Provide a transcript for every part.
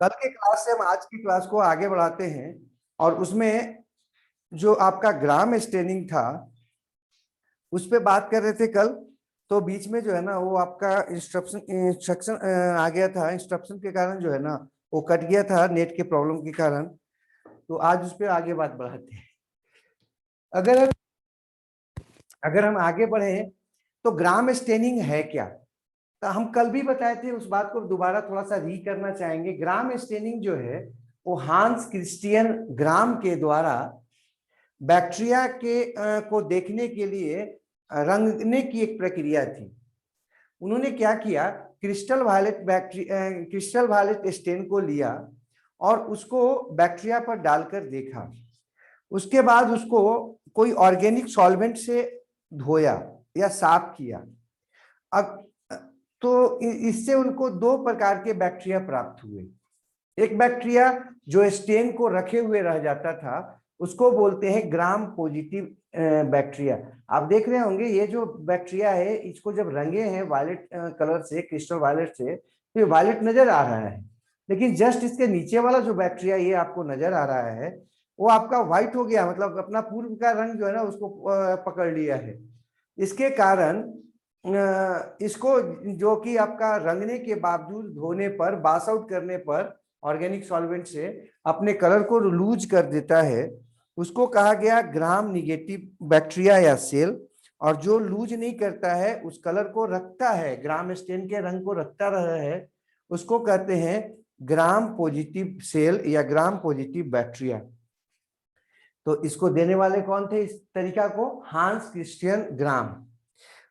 कल के क्लास से हम आज की क्लास को आगे बढ़ाते हैं और उसमें जो आपका ग्राम स्टेनिंग था उस पे बात कर रहे थे कल। तो बीच में जो है ना वो आपका इंस्ट्रक्शन इंस्ट्रक्शन आ गया था। इंस्ट्रक्शन के कारण जो है ना वो कट गया था नेट के प्रॉब्लम के कारण। तो आज उस पर आगे बात बढ़ाते हैं। अगर अगर हम आगे बढ़े तो ग्राम स्टेनिंग है क्या, तो हम कल भी बताए थे, उस बात को दोबारा थोड़ा सा री करना चाहेंगे। ग्राम स्टेनिंग जो है वो हांस क्रिस्टियन ग्राम के द्वारा बैक्टीरिया के को देखने के लिए रंगने की एक प्रक्रिया थी। उन्होंने क्या किया, क्रिस्टल वायलेट स्टेन को लिया और उसको बैक्टीरिया पर डालकर देखा। उसके बाद उसको कोई ऑर्गेनिक सॉल्वेंट से धोया या साफ किया। अब तो इससे उनको दो प्रकार के बैक्टीरिया प्राप्त हुए। एक बैक्टीरिया जो स्टेन को रखे हुए रह जाता था उसको बोलते हैं ग्राम पॉजिटिव बैक्टीरिया। आप देख रहे होंगे ये जो बैक्टीरिया है इसको जब रंगे हैं वायलेट कलर से, क्रिस्टल वायलेट से, तो ये वायलेट नजर आ रहा है। लेकिन जस्ट इसके नीचे वाला जो बैक्टीरिया ये आपको नजर आ रहा है वो आपका व्हाइट हो गया, मतलब अपना पूर्व का रंग जो है ना उसको पकड़ लिया है। इसके कारण इसको जो कि आपका रंगने के बावजूद धोने पर, बास आउट करने पर ऑर्गेनिक सॉल्वेंट से अपने कलर को लूज कर देता है, उसको कहा गया ग्राम निगेटिव बैक्टीरिया या सेल। और जो लूज नहीं करता है, उस कलर को रखता है, ग्राम स्टेन के रंग को रखता रहा है, उसको कहते हैं ग्राम पॉजिटिव सेल या ग्राम पॉजिटिव बैक्टीरिया। तो इसको देने वाले कौन थे इस तरीका को? हांस क्रिस्टियन ग्राम।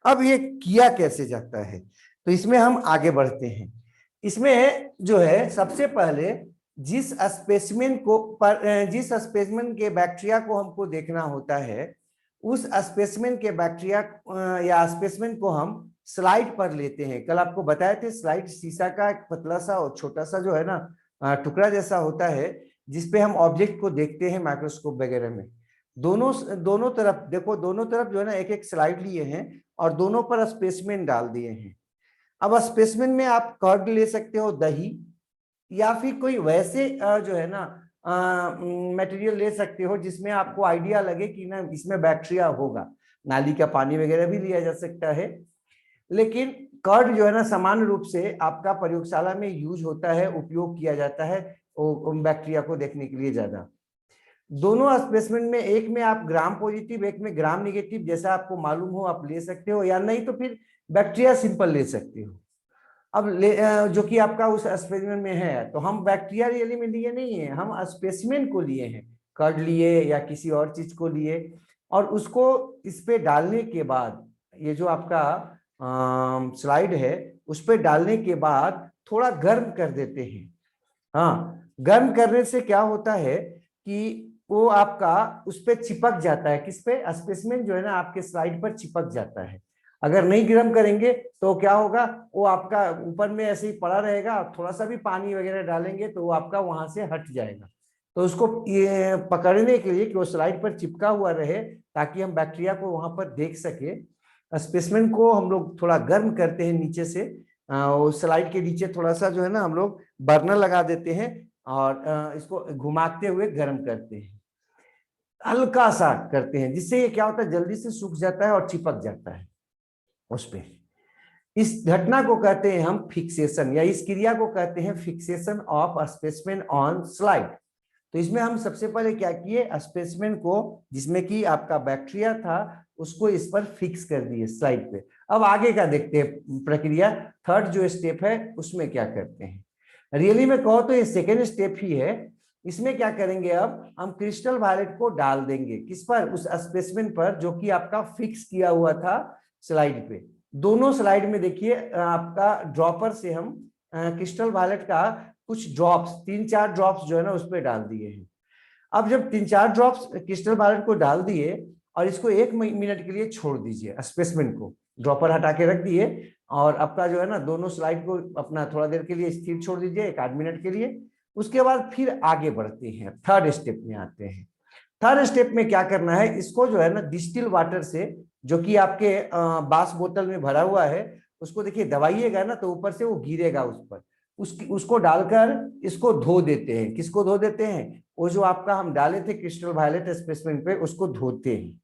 अब ये किया कैसे जाता है, तो इसमें हम आगे बढ़ते हैं। इसमें जो है सबसे पहले जिस स्पेसिमेन के बैक्टीरिया को हमको देखना होता है, उस स्पेसिमेन के बैक्टीरिया या स्पेसिमेन को हम स्लाइड पर लेते हैं। कल आपको बताए थे स्लाइड शीशा का एक पतला सा और छोटा सा जो है ना टुकड़ा जैसा होता है जिसपे हम ऑब्जेक्ट को देखते हैं माइक्रोस्कोप वगैरह में। दोनों दोनों तरफ देखो, दोनों तरफ जो है ना एक एक स्लाइड लिए हैं और दोनों पर स्पेसिमेन डाल दिए हैं। अब स्पेसिमेन में आप कर्ड ले सकते हो, दही, या फिर कोई वैसे जो है ना मटेरियल ले सकते हो जिसमें आपको आइडिया लगे कि ना इसमें बैक्टीरिया होगा। नाली का पानी वगैरह भी लिया जा सकता है, लेकिन कर्ड जो है ना सामान्य रूप से आपका प्रयोगशाला में यूज होता है, उपयोग किया जाता है बैक्टीरिया को देखने के लिए ज्यादा। दोनों स्पेसिमेन में एक में आप ग्राम पॉजिटिव, एक में ग्राम निगेटिव, जैसा आपको मालूम हो आप ले सकते हो, या नहीं तो फिर बैक्टीरिया सिंपल ले सकते हो। अब जो कि आपका उस स्पेसिमेन में है, तो हम बैक्टीरिया रियली में लिए नहीं है, हम स्पेसिमेन को लिए हैं, कर्ड लिए या किसी और चीज को लिए, और उसको इस पे डालने के बाद, ये जो आपका स्लाइड है उस पे डालने के बाद थोड़ा गर्म कर देते हैं। हाँ, गर्म करने से क्या होता है कि वो आपका उस पे चिपक जाता है। किस पे? स्पेसिमेन जो है ना आपके स्लाइड पर चिपक जाता है। अगर नहीं गर्म करेंगे तो क्या होगा, वो आपका ऊपर में ऐसे ही पड़ा रहेगा, थोड़ा सा भी पानी वगैरह डालेंगे तो वो आपका वहां से हट जाएगा। तो उसको ये पकड़ने के लिए कि वो स्लाइड पर चिपका हुआ रहे, ताकि हम बैक्टीरिया को वहां पर देख सके, स्पेसिमेन को हम लोग थोड़ा गर्म करते हैं नीचे से। स्लाइड के नीचे थोड़ा सा जो है ना हम लोग बर्नर लगा देते हैं और इसको घुमाते हुए गर्म करते हैं, हल्का सा करते हैं, जिससे ये क्या होता है जल्दी से सूख जाता है और चिपक जाता है उस पे। इस घटना को कहते हैं हम फिक्सेशन, या इस क्रिया को कहते हैं fixation of specimen on slide. तो इसमें हम सबसे पहले क्या किए, स्पेसिमेन को जिसमें कि आपका बैक्टीरिया था उसको इस पर फिक्स कर दिए स्लाइड पे। अब आगे का देखते हैं प्रक्रिया, थर्ड जो स्टेप है उसमें क्या करते हैं। रियली में कहो तो ये सेकेंड स्टेप ही है। इसमें क्या करेंगे, अब हम क्रिस्टल वायलेट को डाल देंगे किस पर? उस स्पेसिमेन पर जो कि आपका फिक्स किया हुआ था स्लाइड पे। दोनों स्लाइड में देखिए आपका ड्रॉपर से हम क्रिस्टल वायलेट का कुछ ड्रॉप्स, 3-4 ड्रॉप्स जो है ना उस पर डाल दिए हैं। अब जब 3-4 ड्रॉप्स क्रिस्टल वायलेट को डाल दिए और इसको 1 मिनट के लिए छोड़ दीजिए, स्पेसिमेन को ड्रॉपर हटा के रख दिए और आपका जो है ना दोनों स्लाइड को अपना थोड़ा देर के लिए स्थिर छोड़ दीजिए, 1-8 मिनट के लिए। उसके बाद फिर आगे बढ़ते हैं, थर्ड स्टेप में आते हैं। थर्ड स्टेप में क्या करना है, इसको जो है ना डिस्टिल वाटर से, जो कि आपके बास बोतल में भरा हुआ है, उसको देखिए दबाइएगा ना तो ऊपर से वो गिरेगा उस पर। उसको डालकर इसको धो देते हैं। किसको धो देते हैं? वो जो आपका हम डाले थे क्रिस्टल वायलेट स्पेसिमेन पे, उसको धोते हैं।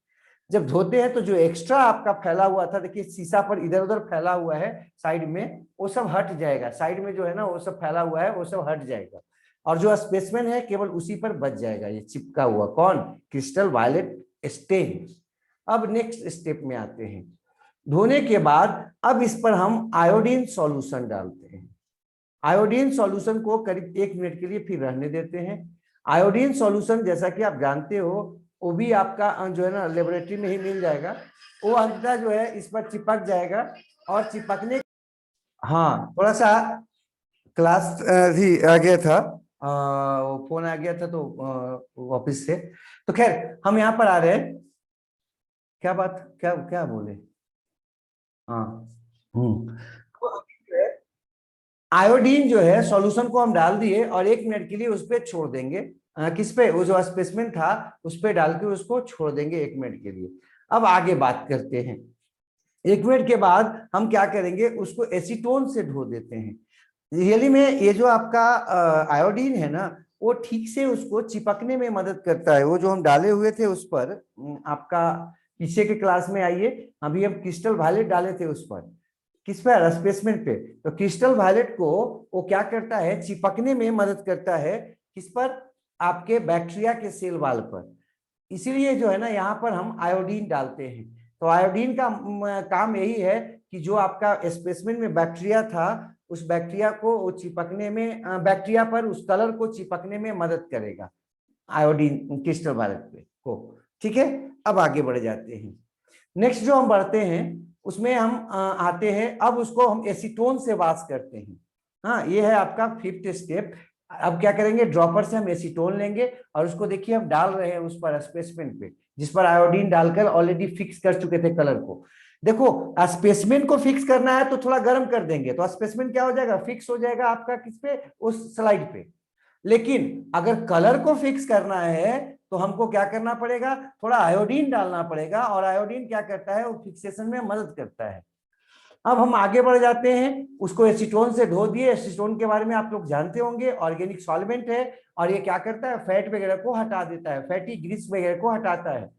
जब धोते हैं तो जो एक्स्ट्रा आपका फैला हुआ था, देखिए शीशा पर इधर उधर फैला हुआ है साइड में, वो सब हट जाएगा। साइड में जो है ना वो सब फैला हुआ है, वो सब हट जाएगा, और जो स्पेसिमेन है केवल उसी पर बच जाएगा, ये चिपका हुआ कौन? Crystal violet stain. अब नेक्स्ट स्टेप में आते हैं। धोने के बाद अब इस पर हम आयोडीन सॉल्यूशन डालते हैं। आयोडीन सॉल्यूशन को करीब 1 मिनट के लिए फिर रहने देते हैं। आयोडीन सॉल्यूशन जैसा कि आप जानते हो, वो भी आपका जो है ना लेबोरेटरी में ही मिल जाएगा। वो अंततः जो है इस पर चिपक जाएगा, और चिपकने, हाँ थोड़ा सा क्लास भी आ गया था, वो फोन आ गया था तो ऑफिस से। तो खैर हम यहाँ पर आ रहे हैं। क्या बात, क्या क्या बोले? हाँ, आयोडीन जो है सॉल्यूशन को हम डाल दिए और 1 मिनट के लिए उस पर छोड़ देंगे। किस पे? वो जो स्पेसिमेन था उस पे डाल के उसको छोड़ देंगे 1 मिनट के लिए। अब आगे बात करते हैं। 1 मिनट के बाद हम क्या करेंगे, उसको एसीटोन से धो देते हैं। रियली में ये जो आपका आयोडीन है ना, वो ठीक से उसको चिपकने में मदद करता है। वो जो हम डाले हुए थे उस पर, आपका पीछे के क्लास में आइए, अभी हम क्रिस्टल वायलेट डाले थे उस पर, किस पर? स्पेसिमेन पे। तो क्रिस्टल वायलेट को वो क्या करता है, चिपकने में मदद करता है। किस पर? आपके बैक्टीरिया के सेल वाल पर। इसीलिए जो है ना यहाँ पर हम आयोडीन डालते हैं। तो आयोडीन का काम यही है कि जो आपका स्पेसिमेन में बैक्टीरिया था, उस बैक्टीरिया को वो चिपकने में, बैक्टीरिया पर उस कलर को चिपकने में मदद करेगा आयोडीन क्रिस्टल वायलेट पे को। ठीक है, अब आगे बढ़ जाते हैं। नेक्स्ट जो हम बढ़ते हैं उसमें हम आते हैं, अब उसको हम एसीटोन से वाश करते हैं। हाँ, ये है आपका 5th स्टेप। अब क्या करेंगे, ड्रॉपर से हम एसीटोन लेंगे और उसको देखिए हम डाल रहे हैं उस पर स्पेसिमेन पे, जिस पर आयोडीन डालकर ऑलरेडी फिक्स कर चुके थे कलर को। देखो स्पेसिमेन को फिक्स करना है तो थोड़ा गर्म कर देंगे तो स्पेसिमेन क्या हो जाएगा, फिक्स हो जाएगा आपका किस पे, उस स्लाइड पे। लेकिन अगर कलर को फिक्स करना है तो हमको क्या करना पड़ेगा, थोड़ा आयोडीन डालना पड़ेगा, और आयोडीन क्या करता है, वो फिक्सेशन में मदद करता है। अब हम आगे बढ़ जाते हैं, उसको एसीटोन से धो दिए। एसीटोन के बारे में आप लोग जानते होंगे, ऑर्गेनिक सॉल्वेंट है, और ये क्या करता है, फैट वगैरह को हटा देता है, फैटी ग्रीस वगैरह को हटाता है।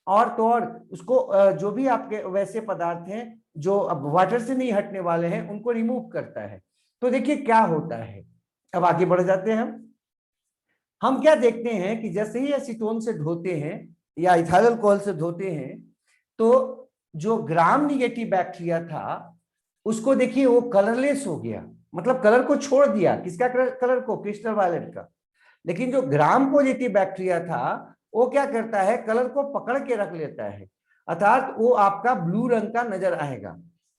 और तो और उसको जो भी आपके वैसे पदार्थ हैं जो अब वाटर से नहीं हटने वाले हैं, उनको रिमूव करता है। तो देखिए क्या होता है। अब आगे बढ़ जाते हैं हम क्या देखते हैं कि जैसे ही एसीटोन से धोते हैं या इथाइल अल्कोहल से धोते हैं, तो जो ग्राम निगेटिव बैक्टीरिया था उसको देखिए वो कलरलेस हो गया, मतलब कलर को छोड़ दिया। किसका कलर को? क्रिस्टल वायलेट का। लेकिन जो ग्राम पॉजिटिव बैक्टीरिया था वो क्या करता है, कलर को पकड़ के रख लेता है, अर्थात वो आपका ब्लू रंग का नजर आएगा।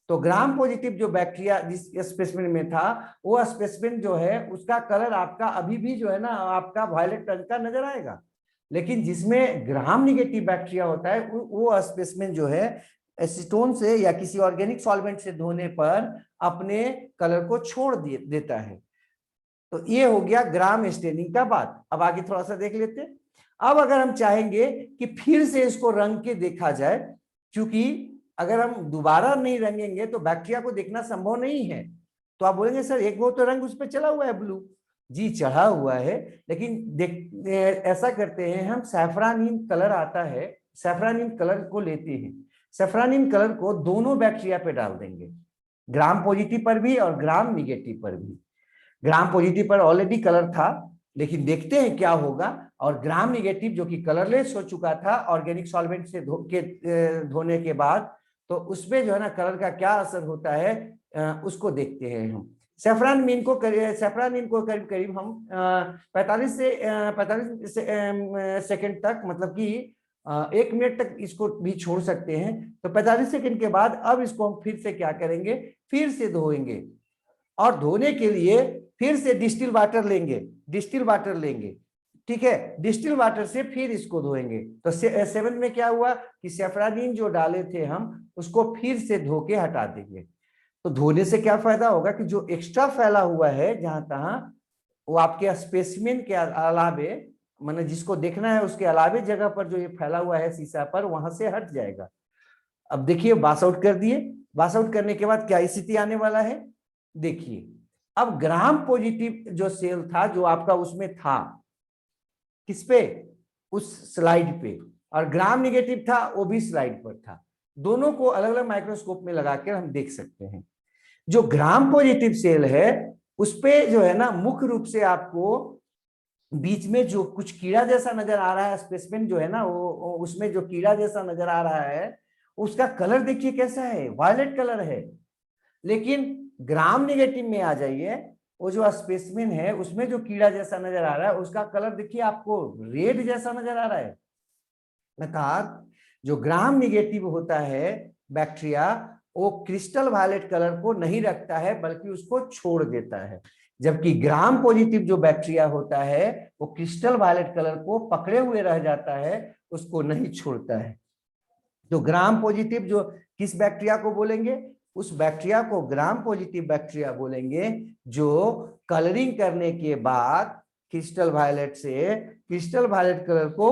तो ग्राम पॉजिटिव जो बैक्टीरिया जिस स्पेसिमेन में था, वो स्पेसिमेन जो है उसका कलर आपका अभी भी जो है ना आपका वायलेट रंग का नजर आएगा। लेकिन जिसमें ग्राम निगेटिव बैक्टीरिया होता है वो स्पेसिमेन जो है एसीटोन से या किसी ऑर्गेनिक सॉल्वेंट से धोने पर अपने कलर को छोड़ देता है। तो ये हो गया ग्राम स्टेनिंग का बात। अब आगे थोड़ा सा देख लेते हैं। अब अगर हम चाहेंगे कि फिर से इसको रंग के देखा जाए, क्योंकि अगर हम दोबारा नहीं रंगेंगे तो बैक्टीरिया को देखना संभव नहीं है। तो आप बोलेंगे सर एक वो तो रंग उस पर चला हुआ है ब्लू। जी चढ़ा हुआ है, लेकिन देख ऐसा करते हैं हम, सैफरानीन कलर आता है, सैफरानीन कलर को लेते हैं। सैफरानीन कलर को दोनों बैक्टीरिया पे डाल देंगे, ग्राम पॉजिटिव पर भी और ग्राम निगेटिव पर भी। ग्राम पॉजिटिव पर ऑलरेडी कलर था, लेकिन देखते हैं क्या होगा। और ग्राम निगेटिव जो कि कलरलेस हो चुका था ऑर्गेनिक सॉल्वेंट से धोने के बाद, तो उसमें जो है ना कलर का क्या असर होता है उसको देखते हैं हम। सैफरानीन को करीब करीब हम 45 सेकंड तक, मतलब कि 1 मिनट तक इसको भी छोड़ सकते हैं। तो 45 सेकंड के बाद अब इसको हम फिर से क्या करेंगे, फिर से धोएंगे। और धोने के लिए फिर से डिस्टिल वाटर लेंगे, ठीक है। डिस्टिल वाटर से फिर इसको धोएंगे। तो 7 में क्या हुआ कि सैफरानीन जो डाले थे हम उसको फिर से धो के हटा देंगे। तो धोने से क्या फायदा होगा कि जो एक्स्ट्रा फैला हुआ है जहां तहां, वो आपके स्पेसिमेन के अलावे, मतलब जिसको देखना है उसके अलावे जगह पर जो ये फैला हुआ है शीशा पर, वहां से हट जाएगा। अब देखिए वाश आउट कर दिए। वाश आउट करने के बाद क्या स्थिति आने वाला है, देखिए अब ग्राम पॉजिटिव जो सेल था जो आपका उसमें था किस पे, उस स्लाइड पे, और ग्राम निगेटिव था वो भी स्लाइड पर था। दोनों को अलग अलग माइक्रोस्कोप में लगाकर हम देख सकते हैं। जो ग्राम पॉजिटिव सेल है उस पे जो है ना मुख्य रूप से आपको बीच में जो कुछ कीड़ा जैसा नजर आ रहा है, स्पेसिमेन जो है ना वो उसमें जो कीड़ा जैसा नजर आ रहा है उसका कलर देखिए कैसा है, वायलेट कलर है। लेकिन ग्राम निगेटिव में आ जाइए, वो जो स्पेसिमेन है उसमें जो कीड़ा जैसा नजर आ रहा है उसका कलर देखिए आपको रेड जैसा नजर आ रहा है। अर्थात जो ग्राम निगेटिव होता है बैक्टीरिया वो क्रिस्टल वायलेट कलर को नहीं रखता है बल्कि उसको छोड़ देता है, जबकि ग्राम पॉजिटिव जो बैक्टीरिया होता है वो क्रिस्टल वायलेट कलर को पकड़े हुए रह जाता है, उसको नहीं छोड़ता है। तो ग्राम पॉजिटिव जो किस बैक्टीरिया को बोलेंगे, उस बैक्टीरिया को ग्राम पॉजिटिव बैक्टीरिया बोलेंगे जो कलरिंग करने के बाद क्रिस्टल वायलेट से क्रिस्टल वायलेट कलर को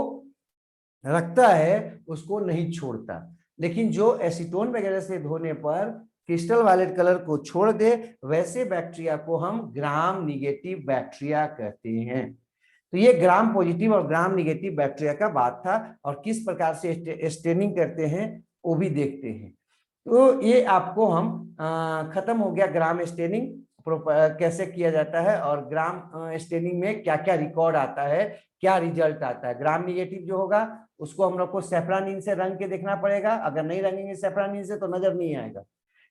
रखता है, उसको नहीं छोड़ता। लेकिन जो एसीटोन वगैरह से धोने पर क्रिस्टल वायलेट कलर को छोड़ दे वैसे बैक्टीरिया को हम ग्राम निगेटिव बैक्टीरिया कहते हैं। तो ये ग्राम पॉजिटिव और ग्राम निगेटिव बैक्टीरिया का बात था, और किस प्रकार से स्टेनिंग करते हैं वो भी देखते हैं। तो ये आपको हम खत्म हो गया ग्राम स्टेनिंग कैसे किया जाता है, और ग्राम स्टेनिंग में क्या क्या रिकॉर्ड आता है, क्या रिजल्ट आता है। ग्राम निगेटिव जो होगा उसको हम लोग को सेफ्रानीन से रंग के देखना पड़ेगा, अगर नहीं रंगेंगे सेफ्रानीन से तो नजर नहीं आएगा।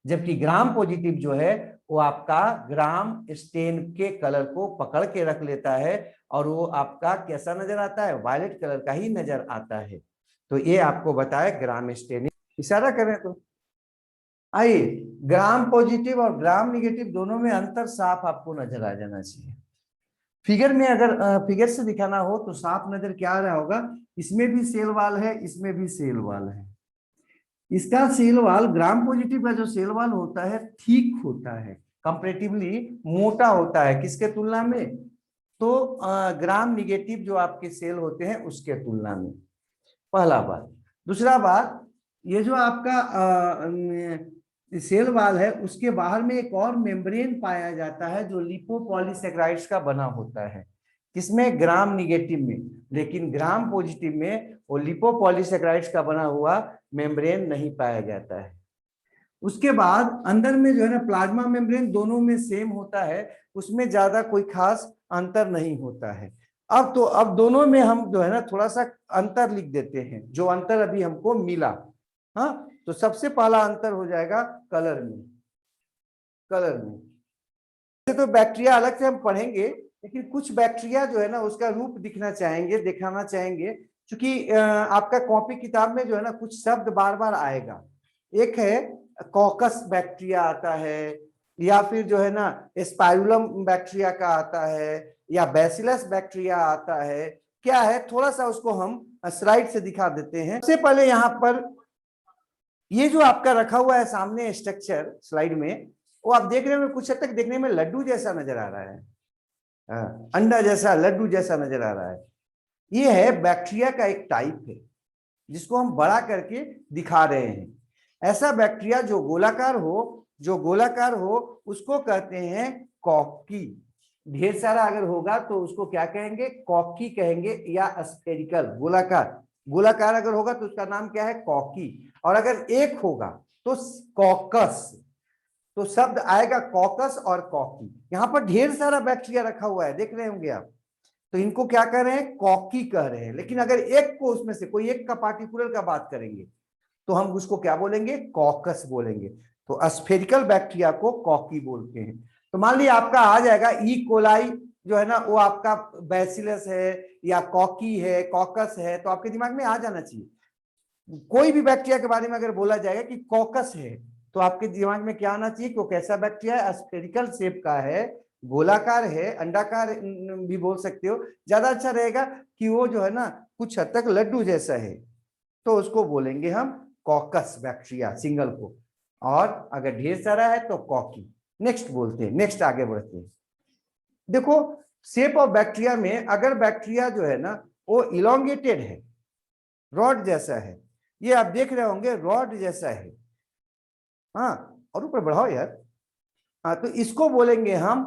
जबकि ग्राम पॉजिटिव जो है वो आपका ग्राम स्टेन के कलर को पकड़ के रख लेता है, और वो आपका कैसा नजर आता है, वायलेट कलर का ही नजर आता है। तो ये आपको बताए ग्राम स्टेनिंग। इशारा करें तो आइए, ग्राम पॉजिटिव और ग्राम निगेटिव दोनों में अंतर साफ आपको नजर आ जाना चाहिए। फिगर में अगर फिगर से दिखाना हो तो साफ नजर क्या आ रहा होगा, इसमें भी सेल वाल है, इसमें भी सेल वाल है। इसका सेल वाल ग्राम पॉजिटिव का जो सेल वाल होता है ठीक होता है, कंपैरेटिवली मोटा होता है किसके तुलना में, तो ग्राम निगेटिव जो आपके सेल होते हैं उसके तुलना में। पहला बात। दूसरा बात, ये जो आपका सेल वाल है उसके बाहर में एक और मेम्ब्रेन पाया जाता है जो लिपोपॉलीसेकेराइड्स का बना होता है, किसमें, ग्राम निगेटिव में। लेकिन ग्राम पॉजिटिव में वो लिपोपॉलीसेकेराइड्स का बना हुआ मेम्ब्रेन नहीं पाया जाता है। उसके बाद अंदर में जो है ना प्लाज्मा मेम्ब्रेन दोनों में सेम होता है, उसमें ज्यादा कोई खास अंतर नहीं होता है। अब दोनों में हम जो है ना थोड़ा सा अंतर लिख देते हैं, जो अंतर अभी हमको मिला। हाँ, तो सबसे पहला अंतर हो जाएगा कलर में। कलर में तो बैक्टीरिया अलग से हम पढ़ेंगे, लेकिन कुछ बैक्टीरिया जो है ना उसका रूप दिखना चाहेंगे, दिखाना चाहेंगे, क्योंकि आपका कॉपी किताब में जो है ना कुछ शब्द बार बार आएगा। एक है कॉकस बैक्टीरिया आता है, या फिर जो है ना स्पाइरुलम बैक्टीरिया का आता है, या बैसिलस बैक्टीरिया आता है। क्या है, थोड़ा सा उसको हम स्लाइड से दिखा देते हैं। सबसे पहले यहाँ पर ये जो आपका रखा हुआ है सामने स्ट्रक्चर स्लाइड में, वो आप देख रहे हो कुछ हद तक देखने में लड्डू जैसा नजर आ रहा है, अंडा जैसा, लड्डू जैसा नजर आ रहा है। ये है बैक्टीरिया का एक टाइप है जिसको हम बड़ा करके दिखा रहे हैं। ऐसा बैक्टीरिया जो गोलाकार हो उसको कहते हैं कॉकी। ढेर सारा अगर होगा तो उसको क्या कहेंगे, कॉकी कहेंगे, या स्फेरिकल, गोलाकार अगर होगा तो उसका नाम क्या है, कॉकी। और अगर एक होगा तो कॉकस, तो शब्द आएगा कॉकस और कॉकी। यहाँ पर ढेर सारा बैक्टीरिया रखा हुआ है, देख रहे होंगे आप, तो इनको क्या कह रहे हैं, कॉकी कह रहे हैं। लेकिन अगर एक को उसमें से कोई एक का पार्टिकुलर का बात करेंगे तो हम उसको क्या बोलेंगे, कॉकस बोलेंगे। तो स्फेरिकल बैक्टीरिया को कॉकी बोलते हैं। तो मान लीजिए आपका आ जाएगा ई कोलाई जो है ना वो आपका बैसिलस है, या कॉकी है, कॉकस है, तो आपके दिमाग में आ जाना चाहिए। कोई भी बैक्टीरिया के बारे में अगर बोला जाएगा कि कॉकस है तो आपके दिमाग में क्या आना चाहिए कि वो कैसा बैक्टीरिया है, स्फेरिकल शेप का है, गोलाकार है, अंडाकार भी बोल सकते हो, ज्यादा अच्छा रहेगा कि वो जो है ना कुछ हद तक लड्डू जैसा है, तो उसको बोलेंगे हम कॉकस बैक्टीरिया सिंगल को। और अगर ढेर सारा है तो कॉकी। नेक्स्ट बोलते हैं, नेक्स्ट आगे बढ़ते हैं। देखो शेप ऑफ बैक्टीरिया में अगर बैक्टीरिया जो है ना वो इलोंगेटेड है, रॉड जैसा है, ये आप देख रहे होंगे रॉड जैसा है, हाँ, और ऊपर बढ़ाओ यार, हाँ, तो इसको बोलेंगे हम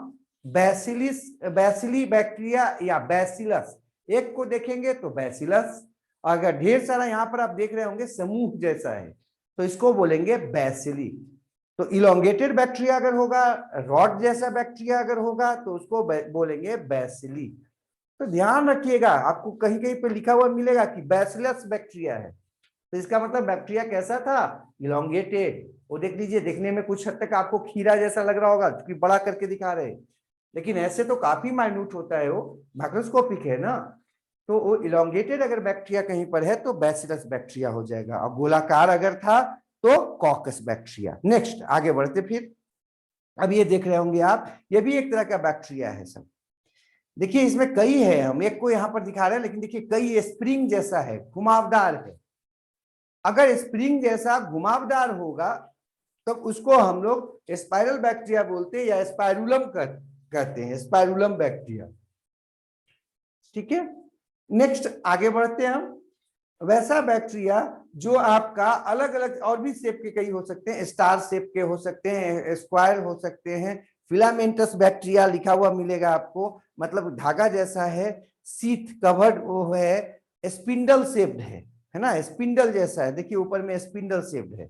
बैसिलिस, बैसिली बैक्टीरिया या बैसिलस, एक को देखेंगे तो बैसिलस, अगर ढेर सारा यहाँ पर आप देख रहे होंगे समूह जैसा है तो इसको बोलेंगे बैसिली। तो इलोंगेटेड बैक्टीरिया अगर होगा, रॉड जैसा बैक्टीरिया अगर होगा तो उसको बोलेंगे बैसिली। तो ध्यान रखिएगा, आपको कहीं कहीं पे लिखा हुआ मिलेगा कि बैसिलस बैक्टीरिया है, तो इसका मतलब बैक्टीरिया कैसा था, इलोंगेटेड। वो देख लीजिए, देखने में कुछ हद तक आपको खीरा जैसा लग रहा होगा क्योंकि बड़ा करके दिखा रहे, लेकिन ऐसे तो काफी माइन्यूट होता है, वो माइक्रोस्कोपिक है ना। तो वो इलोंगेटेड अगर बैक्टीरिया कहीं पर है तो बैसिलस बैक्टीरिया हो जाएगा, और गोलाकार अगर था तो कॉकस बैक्टीरिया। नेक्स्ट आगे बढ़ते फिर। अब ये देख रहे होंगे आप, ये भी एक तरह का बैक्टीरिया है सब। देखिए इसमें कई है, हम एक को यहाँ पर दिखा रहे हैं, लेकिन देखिए कई स्प्रिंग जैसा है, घुमावदार है। अगर स्प्रिंग जैसा घुमावदार होगा तो उसको हम लोग स्पाइरल बैक्टीरिया बोलते हैं या स्पाइरुलम कहते हैं, स्पाइरुलम बैक्टीरिया। ठीक है, नेक्स्ट आगे बढ़ते हैं हम। वैसा बैक्टीरिया जो आपका अलग अलग और भी शेप के कई हो सकते हैं, स्टार शेप के हो सकते हैं, स्क्वायर हो सकते हैं। फिलामेंटस बैक्टीरिया लिखा हुआ मिलेगा आपको, मतलब धागा जैसा है, शीथ कवर्ड वो है, स्पिंडल शेप्ड है ना, स्पिंडल जैसा है, देखिए ऊपर में स्पिंडल शेप्ड है।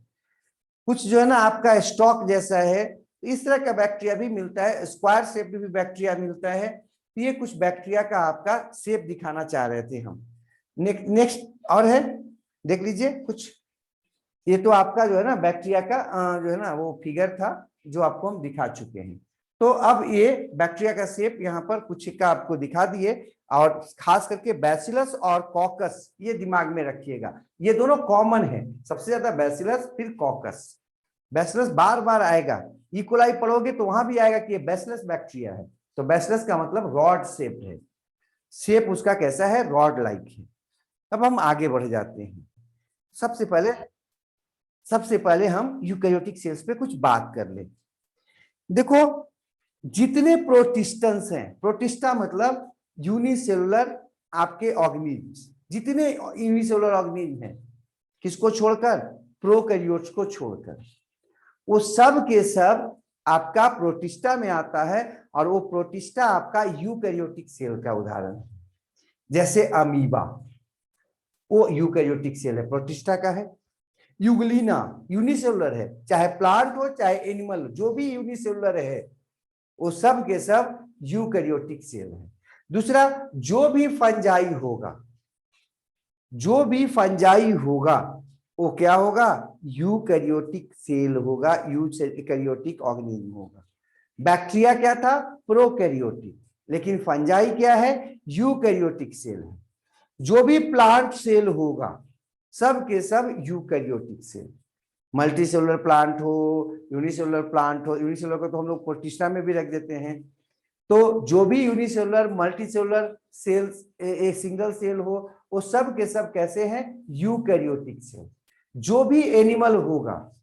कुछ जो है ना आपका स्टॉक जैसा है, इस तरह का बैक्टीरिया भी मिलता है, स्क्वायर शेप भी बैक्टीरिया मिलता है। तो ये कुछ बैक्टीरिया का आपका शेप दिखाना चाह रहे थे हम। नेक्स्ट और है, देख लीजिए कुछ, ये तो आपका जो है ना बैक्टीरिया का जो है ना वो फिगर था जो आपको हम दिखा चुके हैं। तो अब ये बैक्टीरिया का शेप यहाँ पर कुछ का आपको दिखा दिए, और खास करके बैसिलस और कॉकस ये दिमाग में रखिएगा, ये दोनों कॉमन है, सबसे ज्यादा बैसिलस फिर कॉकस। बैसिलस बार बार आएगा, इकोलाई पढ़ोगे तो वहां भी आएगा कि ये बैसिलस बैक्टीरिया है। तो बैसिलस का मतलब रॉड शेप है, शेप उसका कैसा है, रॉड लाइक है। अब हम आगे बढ़ जाते हैं। सबसे पहले हम यूकैरियोटिक सेल्स पे कुछ बात कर ले। देखो जितने प्रोटिस्टन्स हैं, प्रोटिस्टा मतलब यूनिसेलुलर आपके ऑर्गेनिज्म, जितने यूनिसेलुलर ऑर्गेनिज्म हैं, किसको छोड़कर, प्रोकैरियोट्स को छोड़कर, वो सब के सब आपका प्रोटिस्टा में आता है, और वो प्रोटिस्टा आपका यूकैरियोटिक सेल का उदाहरण है। जैसे अमीबा, वो यूकैरियोटिक सेल है, प्रोटिस्टा का है। यूग्लिना यूनिसेलुलर है, चाहे प्लांट हो चाहे एनिमल, जो भी यूनिसेलुलर है वो सब के सब यूकैरियोटिक सेल है। दूसरा, जो भी फंजाई होगा वो क्या होगा, यूकैरियोटिक सेल होगा, यूकैरियोटिक ऑर्गेनिज्म होगा। बैक्टीरिया क्या था, प्रोकैरियोटिक, लेकिन फंजाई क्या है, यूकैरियोटिक सेल है। जो भी प्लांट सेल होगा सब के सब eukaryotic cell, multicellular plant हो, यूनिसेलुलर प्लांट हो, यूनिसेलुलर को तो हम लोग प्रोटिस्टा में भी रख देते हैं। तो जो भी यूनिसेलुलर मल्टी सेलुलर सेल्स, एक सिंगल सेल हो, वो सब के सब कैसे हैं, यूकैरियोटिक सेल। जो भी एनिमल होगा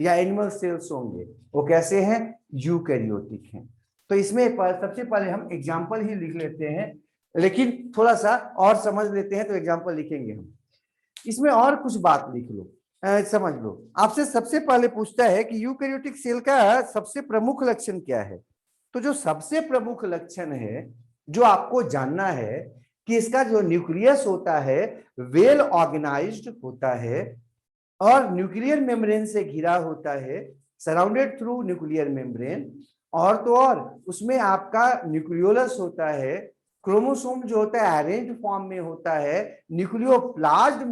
या एनिमल सेल्स होंगे वो कैसे हैं, यूकैरियोटिक हैं। तो इसमें सबसे पहले हम एग्जाम्पल ही लिख लेते हैं, लेकिन थोड़ा सा और समझ लेते हैं तो एग्जाम्पल लिखेंगे हम। इसमें और कुछ बात लिख लो, समझ लो। आपसे सबसे पहले पूछता है कि यूकैरियोटिक सेल का सबसे प्रमुख लक्षण क्या है। तो जो सबसे प्रमुख लक्षण है जो आपको जानना है कि इसका जो न्यूक्लियस होता है वेल ऑर्गेनाइज्ड होता है, और न्यूक्लियर मेम्ब्रेन से घिरा होता है, सराउंडेड थ्रू न्यूक्लियर मेम्ब्रेन। और तो और उसमें आपका न्यूक्लियोलस होता है, क्रोमोसोम जो होता है अरेंज फॉर्म में होता है, न्यूक्लियोप्लाज्म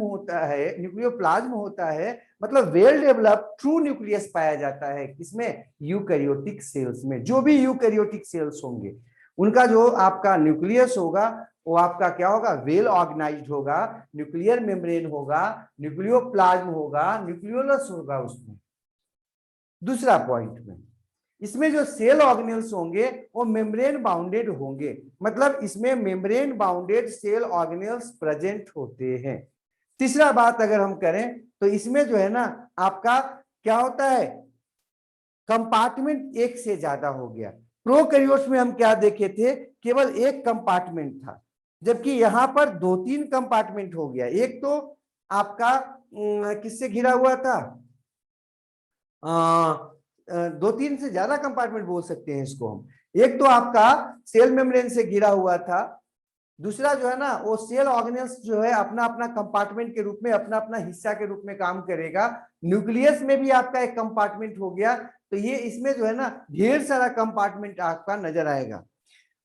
होता है, मतलब वेल डेवलप्ड ट्रू न्यूक्लियस पाया जाता है किसमें, यूकैरियोटिक सेल्स में। जो भी यूकैरियोटिक सेल्स होंगे उनका जो आपका न्यूक्लियस होगा वो आपका क्या होगा, वेल ऑर्गेनाइज्ड होगा, न्यूक्लियर मेम्ब्रेन होगा, न्यूक्लियोप्लाज्म होगा, न्यूक्लियोलस होगा उसमें। दूसरा पॉइंट में, इसमें जो सेल ऑर्गेनेल्स होंगे वो मेम्ब्रेन बाउंडेड होंगे, मतलब इसमें membrane bounded cell organelles present होते हैं। तीसरा बात अगर हम करें तो इसमें जो है ना आपका क्या होता है, कंपार्टमेंट एक से ज्यादा हो गया। प्रोकैरियोट्स में हम क्या देखे थे, केवल एक कंपार्टमेंट था, जबकि यहां पर 2-3 कंपार्टमेंट हो गया। एक तो आपका किससे घिरा हुआ था, 2-3 से ज्यादा कंपार्टमेंट बोल सकते हैं इसको हम। एक तो आपका सेल मेम्ब्रेन से घिरा हुआ था, दूसरा जो है ना वो सेल ऑर्गेनेल्स जो है अपना अपना कंपार्टमेंट के रूप में, अपना अपना हिस्सा के रूप में काम करेगा। न्यूक्लियस में भी आपका एक कंपार्टमेंट हो गया, तो ये इसमें जो है ना ढेर सारा कंपार्टमेंट आपका नजर आएगा।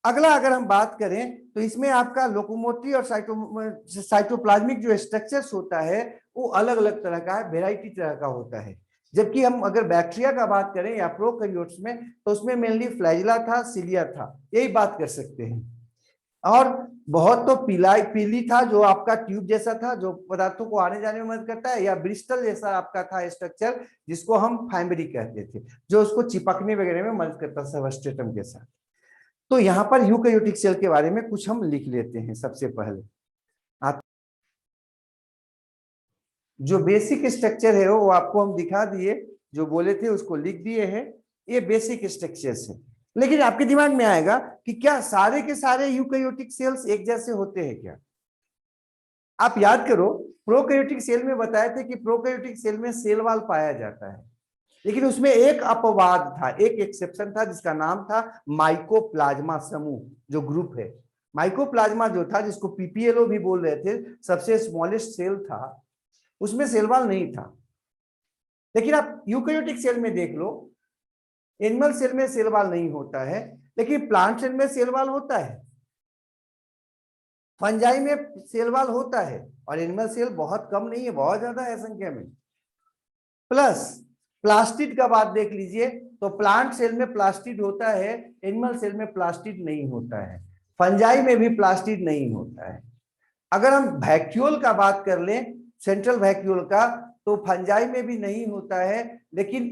अगला अगर हम बात करें तो इसमें आपका लोकोमोटरी और साइटोप्लाज्मिक जो स्ट्रक्चर्स होता है वो अलग अलग तरह का है, वेराइटी तरह का होता है। जबकि हम अगर बैक्टीरिया का बात करें या प्रोकैरियोट्स में, तो उसमें मेनली फ्लैजिला था, सिलिया था, यही बात कर सकते हैं। और बहुत तो पीली था जो आपका ट्यूब जैसा था, जो पदार्थों को आने जाने में मदद करता है, या ब्रिस्टल जैसा आपका था स्ट्रक्चर जिसको हम फाइमरी कहते थे, जो उसको चिपकने वगैरह में मदद करता था सबस्ट्रेटम के साथ। तो यहाँ पर यूकैरियोटिक सेल के बारे में कुछ हम लिख लेते हैं। सबसे पहले आप जो बेसिक स्ट्रक्चर है वो आपको हम दिखा दिए, जो बोले थे उसको लिख दिए हैं, ये बेसिक स्ट्रक्चर्स है। लेकिन आपके दिमाग में आएगा कि क्या सारे के सारे यूकैरियोटिक सेल्स एक जैसे होते हैं क्या? आप याद करो, प्रोकैरियोटिक सेल में बताए थे कि प्रोकैरियोटिक सेल में सेल वॉल पाया जाता है, लेकिन उसमें एक अपवाद था, एक एक्सेप्शन था, जिसका नाम था माइकोप्लाज्मा समूह, जो ग्रुप है। माइकोप्लाज्मा जो था, जिसको पीपीएलओ भी बोल रहे थे, सबसे स्मॉलेस्ट सेल था, उसमें सेल वॉल नहीं था। लेकिन आप यूकैरियोटिक सेल में देख लो, एनिमल सेल में सेल वॉल नहीं होता है, लेकिन प्लांट सेल में सेल वॉल होता है, फंजाई में सेल वॉल होता है, और एनिमल सेल बहुत कम नहीं है, बहुत ज्यादा है संख्या में। प्लस प्लास्टिड का बात देख लीजिए, तो प्लांट सेल में प्लास्टिड होता है, एनिमल सेल में प्लास्टिड नहीं होता है, फंजाई में भी प्लास्टिड नहीं होता है। अगर हम वैक्यूल का बात कर लें, सेंट्रल वैक्यूल का, तो फंजाई में भी नहीं होता है, लेकिन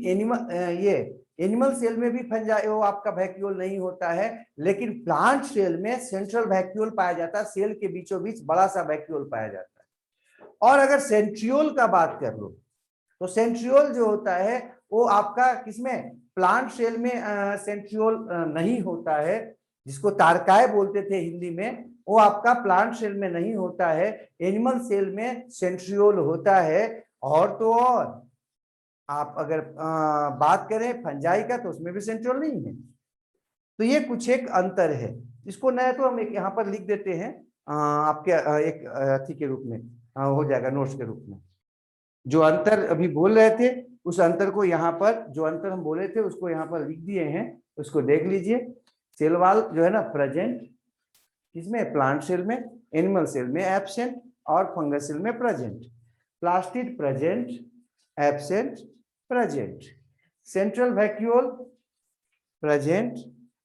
एनिमल सेल में भी फंजाई वो आपका वैक्यूल नहीं होता है, लेकिन प्लांट सेल में सेंट्रल वैक्यूल पाया जाता है, सेल के बीचों बीच बड़ा सा वैक्यूल पाया जाता है। और अगर सेंट्रियोल का बात कर लो, तो सेंट्रियोल जो होता है वो आपका किसमें, प्लांट सेल में सेंट्रियोल नहीं होता है, जिसको तारकाय बोलते थे हिंदी में, वो आपका प्लांट सेल में नहीं होता है, एनिमल सेल में सेंट्रियोल होता है। और तो और आप अगर बात करें फंजाई का, तो उसमें भी सेंट्रियोल नहीं है। तो ये कुछ एक अंतर है, इसको नया तो हम एक यहाँ पर लिख देते हैं, आपके एक अथी के रूप में हो जाएगा, नोट्स के रूप में। जो अंतर अभी बोल रहे थे, उस अंतर को यहाँ पर, जो अंतर हम बोले थे उसको यहाँ पर लिख दिए हैं, उसको देख लीजिए। सेल वॉल जो है ना प्रेजेंट किसमें, प्लांट सेल में, एनिमल सेल में एब्सेंट, और फंगस सेल में present. Plastid present, absent, present. Central vacuole present,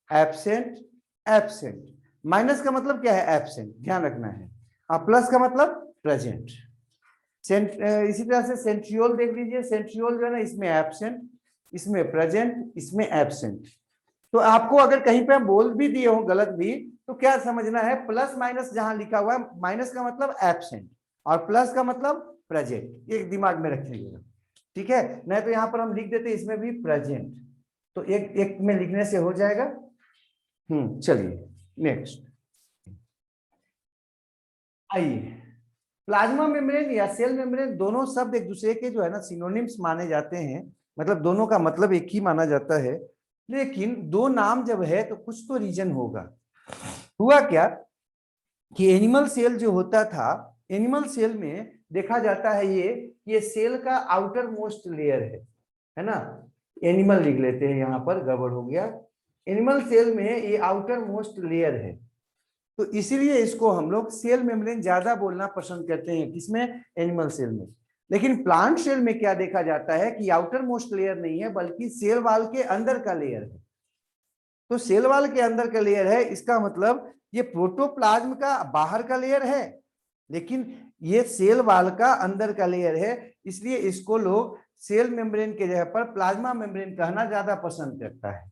absent, absent. Minus का मतलब क्या है, एब्सेंट, ध्यान रखना है। और प्लस का मतलब प्रेजेंट। इसी तरह से सेंट्रियोल देख लीजिए, सेंट्रियोल जो है ना इसमें एब्सेंट, इसमें प्रेजेंट, इसमें एब्सेंट। तो आपको अगर कहीं पे बोल भी दिए हो गलत भी, तो क्या समझना है, प्लस माइनस जहां लिखा हुआ है, माइनस का मतलब एब्सेंट और प्लस का मतलब प्रेजेंट, ये दिमाग में रखिएगा, ठीक है। नहीं तो यहाँ पर हम लिख देते इसमें भी प्रेजेंट, तो एक एक में लिखने से हो जाएगा। चलिए नेक्स्ट आइए। प्लाज्मा मेम्ब्रेन या सेल मेम्ब्रेन, दोनों शब्द एक दूसरे के जो है ना सिनोनिम्स माने जाते हैं, मतलब दोनों का मतलब एक ही माना जाता है, लेकिन दो नाम जब है तो कुछ तो रीजन होगा। हुआ क्या कि एनिमल सेल जो होता था, एनिमल सेल में देखा जाता है ये सेल का आउटर मोस्ट लेयर है ना। एनिमल लिख लेते हैं, यहाँ पर गड़बड़ हो गया। एनिमल सेल में ये आउटर मोस्ट लेयर है, तो इसीलिए इसको हम लोग सेल मेम्ब्रेन ज्यादा बोलना पसंद करते हैं, किसमें, एनिमल सेल में। लेकिन प्लांट सेल में क्या देखा जाता है कि आउटर मोस्ट लेयर नहीं है, बल्कि सेल वॉल के अंदर का लेयर है। तो सेल वॉल के अंदर का लेयर है, इसका मतलब ये प्रोटोप्लाज्म का बाहर का लेयर है, लेकिन ये सेल वॉल का अंदर का लेयर है, इसलिए इसको लोग सेल मेम्ब्रेन के जगह पर प्लाज्मा मेम्ब्रेन कहना ज्यादा पसंद करता है,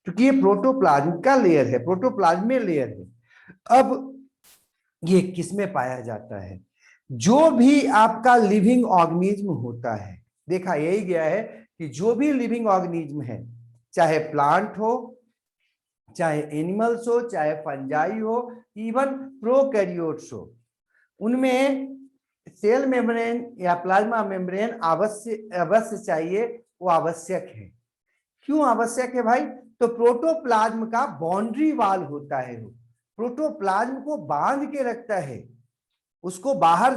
क्योंकि ये प्रोटोप्लाज्म का लेयर है, प्रोटोप्लाज्म लेयर है। अब ये किसमें पाया जाता है, जो भी आपका लिविंग ऑर्गेनिज्म होता है, देखा यही गया है कि जो भी लिविंग ऑर्गेनिज्म है, चाहे प्लांट हो, चाहे एनिमल्स हो, चाहे फंजाई हो, इवन प्रोकैरियोट्स हो, उनमें सेल मेम्ब्रेन या प्लाज्मा मेम्ब्रेन अवश्य चाहिए, वो आवश्यक है। क्यों आवश्यक है भाई, तो प्रोटोप्लाज्म का बाउंड्री वॉल होता है, वो प्रोटोप्लाज्म को बांध के रखता है, उसको बाहर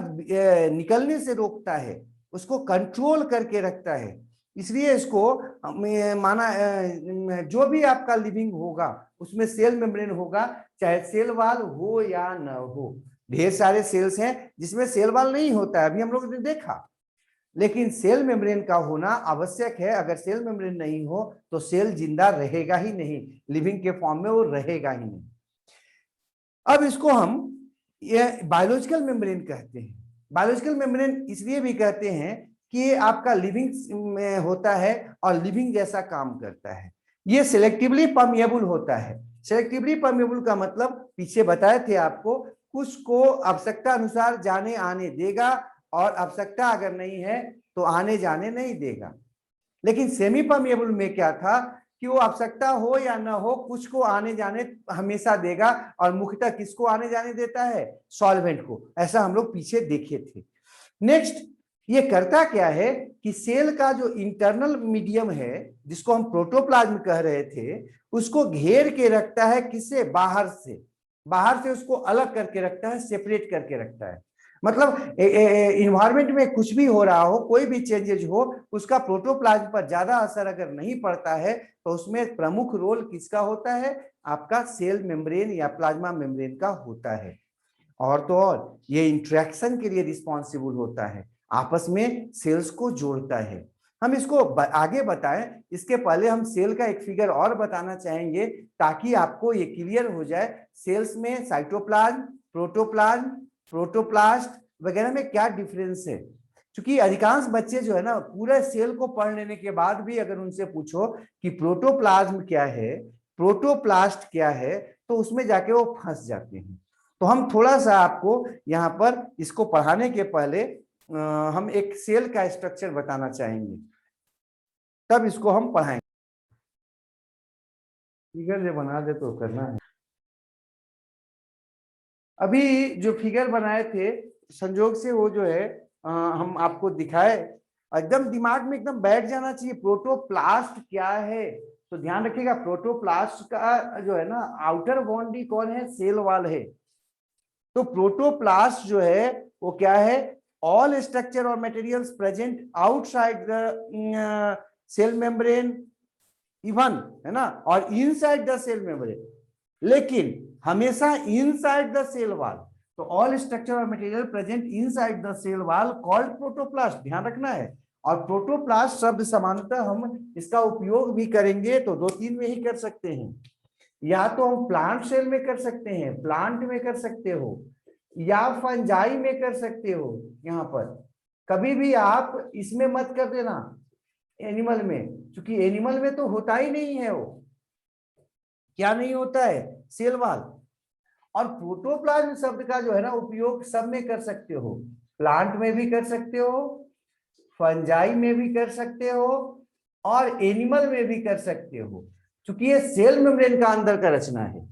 निकलने से रोकता है, उसको कंट्रोल करके रखता है। इसलिए इसको माना जो भी आपका लिविंग होगा उसमें सेल मेम्ब्रेन होगा, चाहे सेल वॉल हो या न हो। ढेर सारे सेल्स हैं जिसमें सेल वॉल नहीं होता है, अभी हम लोग ने देखा, लेकिन सेल मेम्ब्रेन का होना आवश्यक है। अगर सेल मेम्ब्रेन नहीं हो तो सेल जिंदा रहेगा ही नहीं, लिविंग के फॉर्म में वो रहेगा ही नहीं। अब इसको हम ये बायोलॉजिकल मेम्ब्रेन कहते हैं। बायोलॉजिकल मेम्ब्रेन इसलिए भी कहते हैं कि ये आपका लिविंग में होता है और लिविंग जैसा काम करता है। ये सिलेक्टिवली परमिएबल होता है। सिलेक्टिवली परमिएबल का मतलब पीछे बताए थे आपको, कुछ को आवश्यकता अनुसार जाने आने देगा और आवश्यकता अगर नहीं है तो आने जाने नहीं देगा। लेकिन सेमी परमिएबल में क्या था कि वो आवश्यकता हो या ना हो कुछ को आने जाने हमेशा देगा, और मुख्यतः किसको आने जाने देता है, सॉल्वेंट को। ऐसा हम लोग पीछे देखे थे। नेक्स्ट ये करता क्या है कि सेल का जो इंटरनल मीडियम है जिसको हम प्रोटोप्लाज्म कह रहे थे, उसको घेर के रखता है, किससे, बाहर से उसको अलग करके रखता है, सेपरेट करके रखता है। मतलब इन्वायरमेंट में कुछ भी हो रहा हो, कोई भी चेंजेज हो, उसका प्रोटोप्लाज्म पर ज्यादा असर अगर नहीं पड़ता है तो उसमें प्रमुख रोल किसका होता है, आपका सेल मेम्ब्रेन या प्लाज्मा मेम्ब्रेन का होता है। और तो और ये इंटरेक्शन के लिए रिस्पॉन्सिबल होता है, आपस में सेल्स को जोड़ता है। हम इसको आगे बताएं, इसके पहले हम सेल का एक फिगर और बताना चाहेंगे ताकि आपको ये क्लियर हो जाए सेल्स में साइटोप्लाज्म, प्रोटोप्लाज्म, प्रोटोप्लास्ट वगैरह में क्या डिफरेंस है। क्योंकि अधिकांश बच्चे जो है ना पूरे सेल को पढ़ लेने के बाद भी अगर उनसे पूछो कि प्रोटोप्लाज्म क्या है, प्रोटोप्लास्ट क्या है, तो उसमें जाके वो फंस जाते हैं। तो हम थोड़ा सा आपको यहाँ पर इसको पढ़ाने के पहले हम एक सेल का स्ट्रक्चर बताना चाहेंगे, तब इसको हम पढ़ाएंगे। फिगर जो बना दे तो करना है। अभी जो फिगर बनाए थे संजोग से वो जो है हम आपको दिखाए, एकदम दिमाग में एकदम बैठ जाना चाहिए प्रोटोप्लास्ट क्या है। तो ध्यान रखिएगा, प्रोटोप्लास्ट का जो है ना आउटर बाउंड्री कौन है, सेल वॉल है। तो प्रोटोप्लास्ट जो है वो क्या है, ऑल स्ट्रक्चर और materials present outside the cell membrane even, है ना, और इनसाइड द सेल मेम्ब्रेन, लेकिन हमेशा इनसाइड द सेल वॉल। तो ऑल स्ट्रक्चर और material present inside the cell wall called protoplast, ध्यान रखना है। और प्रोटोप्लास्ट शब्द सामान्यतः हम इसका उपयोग भी करेंगे तो दो तीन में ही कर सकते हैं, या तो हम प्लांट सेल में कर सकते हैं, प्लांट में कर सकते हो, या फंजाई में कर सकते हो। यहाँ पर कभी भी आप इसमें मत कर देना एनिमल में, क्योंकि एनिमल में तो होता ही नहीं है वो, क्या नहीं होता है, सेल वॉल। और प्रोटोप्लाज्म शब्द का जो है ना उपयोग सब में कर सकते हो, प्लांट में भी कर सकते हो, फंजाई में भी कर सकते हो, और एनिमल में भी कर सकते हो, क्योंकि ये सेल मेम्ब्रेन का अंदर का रचना है।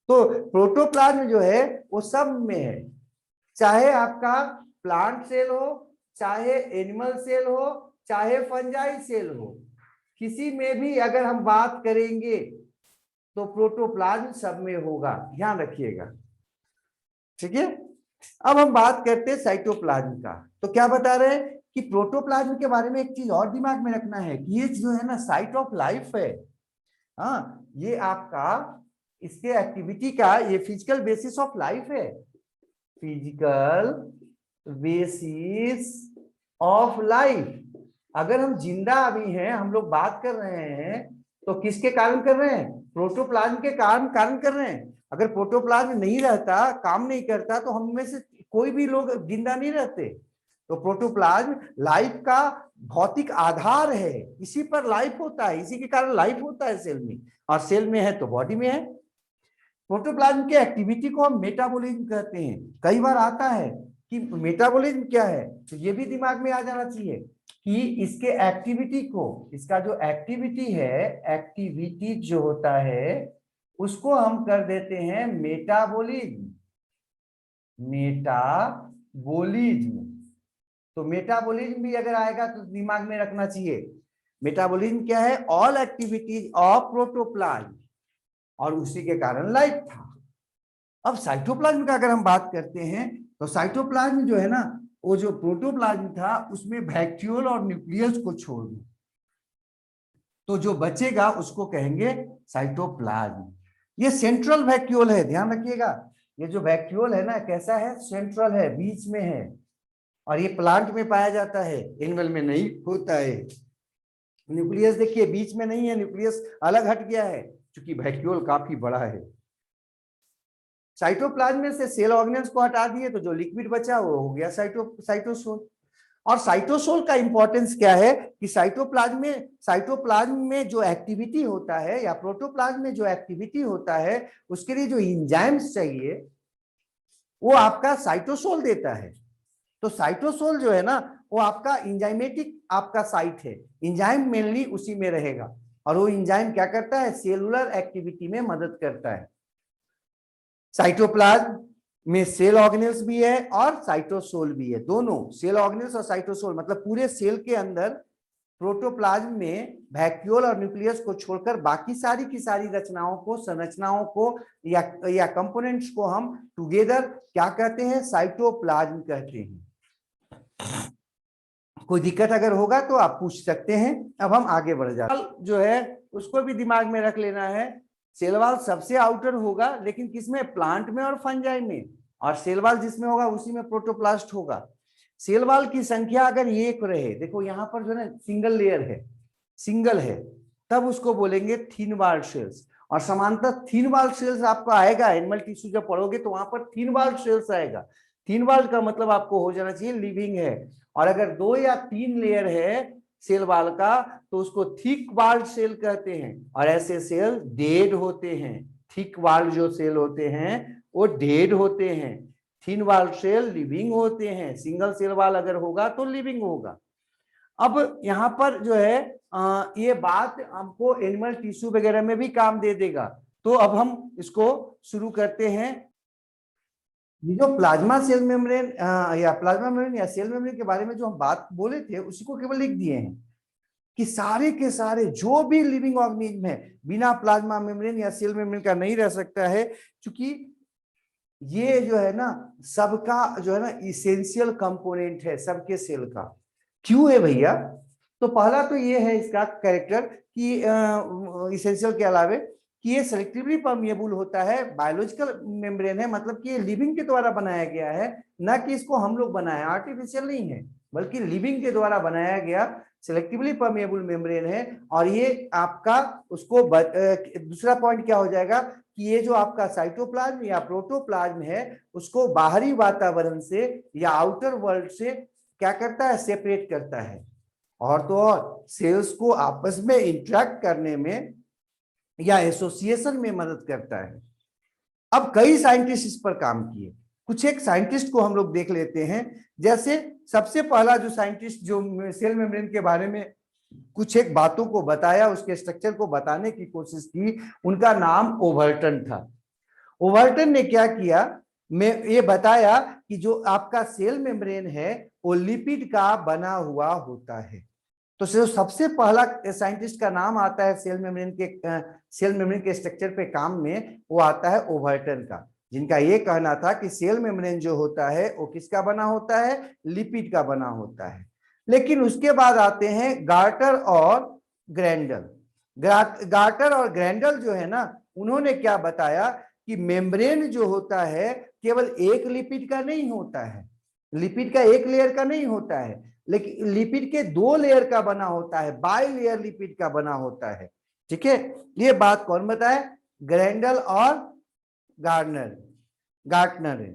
तो प्रोटोप्लाज्म जो है वो सब में है, चाहे आपका प्लांट सेल हो, चाहे एनिमल सेल हो, चाहे फंजाई सेल हो, किसी में भी अगर हम बात करेंगे तो प्रोटोप्लाज्म सब में होगा, ध्यान रखिएगा, ठीक है। अब हम बात करते हैं साइटोप्लाज्म का। तो क्या बता रहे हैं कि प्रोटोप्लाज्म के बारे में एक चीज और दिमाग में रखना है कि ये जो है ना साइट ऑफ लाइफ है। हाँ, ये आपका इसके एक्टिविटी का ये फिजिकल बेसिस ऑफ लाइफ है, फिजिकल बेसिस ऑफ लाइफ। अगर हम जिंदा अभी हैं, हम लोग बात कर रहे हैं, तो किसके कारण कर रहे हैं, प्रोटोप्लाज्म के कारण कर रहे हैं। अगर प्रोटोप्लाज्म नहीं रहता, काम नहीं करता, तो हम में से कोई भी लोग जिंदा नहीं रहते। तो प्रोटोप्लाज्म लाइफ का भौतिक आधार है, इसी पर लाइफ होता है, इसी के कारण लाइफ होता है सेल में, और सेल में है तो बॉडी में है। प्रोटोप्लाज्म की एक्टिविटी को हम मेटाबॉलिज्म कहते हैं। कई बार आता है कि मेटाबॉलिज्म क्या है, तो ये भी दिमाग में आ जाना चाहिए कि इसके एक्टिविटी को, इसका जो एक्टिविटी है, एक्टिविटी जो होता है उसको हम कर देते हैं मेटाबॉलिज्म, मेटाबॉलिज्म। तो मेटाबॉलिज्म भी अगर आएगा तो दिमाग में रखना चाहिए, मेटाबॉलिज्म क्या है? ऑल एक्टिविटीज ऑफ प्रोटोप्लाज्म, और उसी के कारण लाइफ था। अब साइटोप्लाज्म का अगर हम बात करते हैं तो साइटोप्लाज्म जो है ना, वो जो प्रोटोप्लाज्म था उसमें वैक्यूल और न्यूक्लियस को छोड़ दो तो जो बचेगा उसको कहेंगे साइटोप्लाज्म। ये सेंट्रल वैक्यूल है, ध्यान रखिएगा। ये जो वैक्यूल है ना, कैसा है? सेंट्रल है, बीच में है, और ये प्लांट में पाया जाता है, एनिमल में नहीं होता है। न्यूक्लियस देखिए बीच में नहीं है, न्यूक्लियस अलग हट गया है क्योंकि वैक्यूल काफी बड़ा है। साइटोप्लाज्म में से सेल ऑर्गेनेल्स को हटा दिए तो जो लिक्विड बचा वो हो गया साइटोसोल। और साइटोसोल का इंपॉर्टेंस क्या है कि साइटोप्लाज्म में जो एक्टिविटी होता है या प्रोटोप्लाज्म में जो एक्टिविटी होता है उसके लिए जो एंजाइम्स चाहिए वो आपका साइटोसोल देता है। तो साइटोसोल जो है ना, वो आपका एंजाइमेटिक आपका साइट है, एंजाइम मेनली उसी में रहेगा, और वो एंजाइम क्या करता है? सेलुलर एक्टिविटी में मदद करता है। साइटोप्लाज्म में सेल ऑर्गेनेल्स भी है और साइटोसोल भी है, दोनों सेल ऑर्गेनेल्स और साइटोसोल, मतलब पूरे सेल के अंदर प्रोटोप्लाज्म में वैक्यूल और न्यूक्लियस को छोड़कर बाकी सारी की सारी रचनाओं को, संरचनाओं को या कंपोनेंट्स को हम टुगेदर क्या कहते हैं? साइटोप्लाज्म कहते हैं। कोई दिक्कत अगर होगा तो आप पूछ सकते हैं। अब हम आगे बढ़ जाते हैं। जो है उसको भी दिमाग में रख लेना है। सेल वॉल सबसे आउटर होगा, लेकिन किसमें? प्लांट में और फंजाई में, और सेल वॉल जिसमें होगा उसी में प्रोटोप्लास्ट होगा। सेल वॉल की संख्या अगर एक रहे, देखो यहाँ पर जो है सिंगल लेयर है, सिंगल है, तब उसको बोलेंगे थिन वॉल्ड सेल्स। और समांतर थिन वॉल्ड सेल्स आपको आएगा, एनिमल टिश्यू जब पढ़ोगे तो वहां पर थिन वॉल्ड सेल्स आएगा। थिन वॉल्ड का मतलब आपको हो जाना चाहिए लिविंग है, और अगर 2 या 3 लेयर है सेल वॉल का तो उसको थिक वॉल्ड सेल कहते हैं, और ऐसे सेल डेड होते हैं। थिक वॉल्ड जो सेल होते हैं वो डेड होते हैं, थिन वॉल्ड सेल लिविंग होते हैं। सिंगल सेल वॉल अगर होगा तो लिविंग होगा। अब यहाँ पर जो है ये बात हमको एनिमल टिश्यू वगैरह में भी काम दे देगा। तो अब हम इसको शुरू करते हैं। ये जो प्लाज्मा सेल मेम्ब्रेन या प्लाज्मा मेम्ब्रेन या सेल मेम्ब्रेन के बारे में जो हम बात बोले थे उसी को केवल लिख दिए हैं कि सारे के सारे जो भी लिविंग ऑर्गेनिज्म है बिना प्लाज्मा मेम्ब्रेन या सेल मेम्ब्रेन का नहीं रह सकता है, क्योंकि ये जो है ना सबका जो है ना इसेंशियल कंपोनेंट है सबके सेल का। क्यों है भैया? तो पहला तो ये है इसका कैरेक्टर कि इसेंशियल के अलावे कि ये सेलेक्टिवली परमिएबल होता है, बायोलॉजिकल मेम्ब्रेन है, मतलब कि ये लिविंग के द्वारा बनाया गया है, ना कि इसको हम लोग बनाए, आर्टिफिशियल नहीं है, बल्कि लिविंग के द्वारा बनाया गया सेलेक्टिवली परमिएबल मेम्ब्रेन है। और ये आपका उसको दूसरा पॉइंट क्या हो जाएगा कि ये जो आपका साइटोप्लाज्म या प्रोटोप्लाज्म है उसको बाहरी वातावरण से या आउटर वर्ल्ड से क्या करता है? सेपरेट करता है, और तो और सेल्स को आपस में इंटरेक्ट करने में या एसोसिएशन में मदद करता है। अब कई साइंटिस्ट इस पर काम किए, कुछ एक साइंटिस्ट को हम लोग देख लेते हैं। जैसे सबसे पहला जो साइंटिस्ट जो सेल मेम्ब्रेन के बारे में कुछ एक बातों को बताया, उसके स्ट्रक्चर को बताने की कोशिश की, उनका नाम ओवर्टन था। ओवर्टन ने क्या किया? मैं ये बताया कि जो आपका सेल मेम्ब्रेन है वो लिपिड का बना हुआ होता है। तो सबसे पहला साइंटिस्ट का नाम आता है सेल मेम्ब्रेन के स्ट्रक्चर पे काम में, वो आता है ओवर्टन का, जिनका ये कहना था कि सेल मेम्ब्रेन जो होता है वो किसका बना होता है? लिपिड का बना होता है। लेकिन उसके बाद आते हैं गार्टर और ग्रैंडल। गार्टर और ग्रैंडल जो है ना, उन्होंने क्या बताया कि मेम्ब्रेन जो होता है केवल एक लिपिड का नहीं होता है, लिपिड का एक लेयर का नहीं होता है, लेकिन लिपिड के 2 लेयर का बना होता है, बाई लेयर लिपिड का बना होता है। ठीक है, ये बात कौन बताए? ग्रैंडल और गार्टनर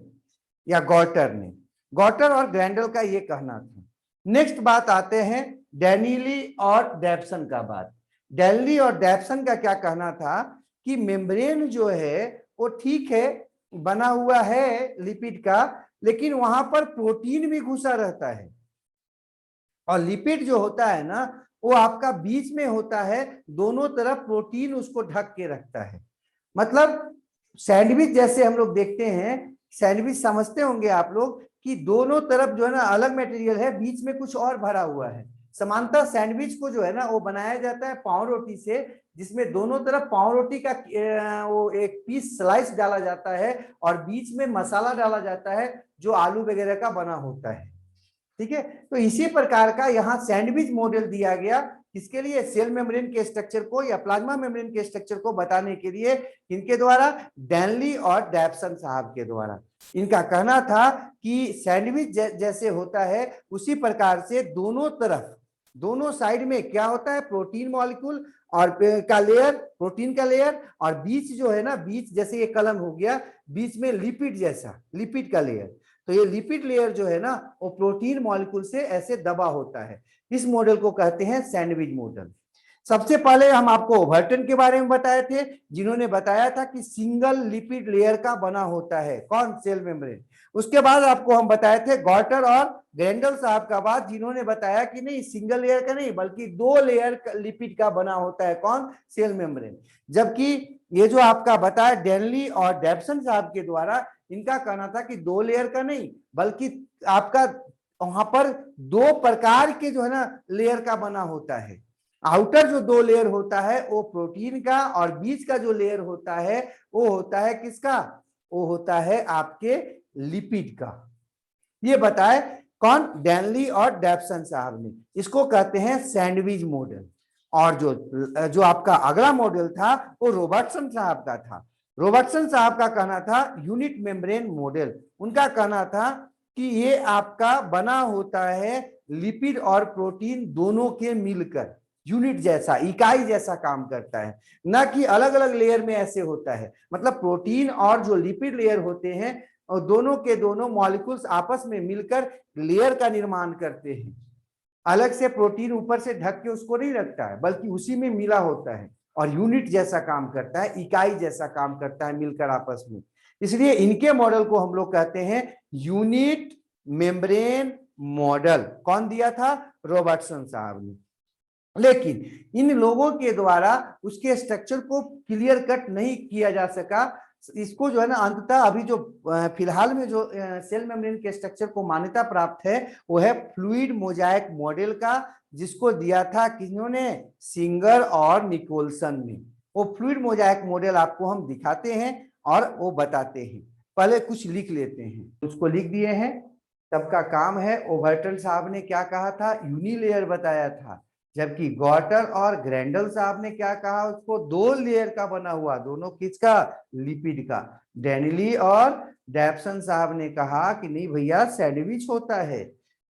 या गॉटर ने, गॉटर और ग्रैंडल का ये कहना था। नेक्स्ट बात आते हैं डैनिली और डेप्सन का बात। डैनिली और डेप्सन का क्या कहना था कि मेम्ब्रेन जो है वो ठीक है बना हुआ है लिपिड का, लेकिन वहां पर प्रोटीन भी घुसा रहता है, और लिपिड जो होता है ना वो आपका बीच में होता है, दोनों तरफ प्रोटीन उसको ढक के रखता है। मतलब सैंडविच जैसे हम लोग देखते हैं, सैंडविच समझते होंगे आप लोग कि दोनों तरफ जो है ना अलग मटेरियल है, बीच में कुछ और भरा हुआ है, समांतर सैंडविच को जो है ना वो बनाया जाता है पाव रोटी से, जिसमें दोनों तरफ पाव रोटी का वो एक पीस स्लाइस डाला जाता है और बीच में मसाला डाला जाता है जो आलू वगैरह का बना होता है। ठीक है, तो इसी प्रकार का यहाँ सैंडविच मॉडल दिया गया, किसके लिए? सेल मेम्ब्रेन के स्ट्रक्चर को या प्लाज्मा मेम्ब्रेन के स्ट्रक्चर को बताने के लिए। इनके द्वारा डैनली और डैप्सन साहब के द्वारा। इनका कहना था कि सैंडविच जैसे होता है उसी प्रकार से दोनों तरफ, दोनों साइड में क्या होता है? प्रोटीन मॉलिक्यूल और का लेयर, प्रोटीन का लेयर, और बीच जो है ना, बीच जैसे ये कलम हो गया, बीच में लिपिड जैसा, लिपिड का लेयर। तो ये लिपिड लेयर जो है ना वो प्रोटीन मॉलिक्यूल से ऐसे दबा होता है। इस मॉडल को कहते हैं सैंडविच मॉडल। सबसे पहले हम आपको ओवरटन के बारे में बताए थे, जिन्होंने बताया था कि सिंगल लिपिड लेयर का बना होता है। कौन? Cell membrane. उसके बाद आपको हम बताए थे गॉटर और ग्रेंडल साहब का बात, जिन्होंने बताया कि नहीं, सिंगल लेयर का नहीं बल्कि 2 लेयर लिपिड का बना होता है। कौन? Cell membrane. जबकि ये जो आपका बताया डेनली और डैप्सन साहब के द्वारा, इनका कहना था कि 2 लेयर का नहीं बल्कि आपका वहां पर 2 प्रकार के जो है ना लेयर का बना होता है। आउटर जो 2 लेयर होता है वो प्रोटीन का, और बीच का जो लेयर होता है वो होता है किसका? वो होता है आपके लिपिड का। ये बताए कौन? डैनली और डैप्सन साहब ने। इसको कहते हैं सैंडविच मॉडल। और जो आपका अगला मॉडल था वो रॉबर्टसन साहब का था। रॉबर्टसन साहब का कहना था यूनिट मेम्ब्रेन मॉडल। उनका कहना था कि ये आपका बना होता है लिपिड और प्रोटीन दोनों के मिलकर, यूनिट जैसा, इकाई जैसा काम करता है, ना कि अलग अलग लेयर में ऐसे होता है। मतलब प्रोटीन और जो लिपिड लेयर होते हैं और दोनों के दोनों मॉलिक्यूल्स आपस में मिलकर लेयर का निर्माण करते हैं। अलग से प्रोटीन ऊपर से ढक के उसको नहीं रखता है, बल्कि उसी में मिला होता है और यूनिट जैसा काम करता है, इकाई जैसा काम करता है मिलकर आपस में। इसलिए इनके मॉडल को हम लोग कहते हैं यूनिट मेम्ब्रेन मॉडल। कौन दिया था? रॉबर्टसन साहब ने। लेकिन इन लोगों के द्वारा उसके स्ट्रक्चर को क्लियर कट नहीं किया जा सका। इसको जो है ना अंततः अभी जो फिलहाल में जो सेल मेम्ब्रेन के स्ट्रक्चर को मान्यता प्राप्त है वो है फ्लूइड मोजाइक मॉडल का, जिसको दिया था किन्होंने? सिंगर और निकोलसन ने। वो फ्लूइड मोजाइक मॉडल आपको हम दिखाते हैं और वो बताते हैं। पहले कुछ लिख लेते हैं, उसको लिख दिए हैं। सबका काम है। ओवरटन साहब ने क्या कहा था? यूनिलेयर बताया था। जबकि गॉटर और ग्रेंडल साहब ने क्या कहा? उसको 2 लेयर का बना हुआ, दोनों किसका? लिपिड का। डेनली और डैप्सन साहब ने कहा कि नहीं भैया सैंडविच होता है।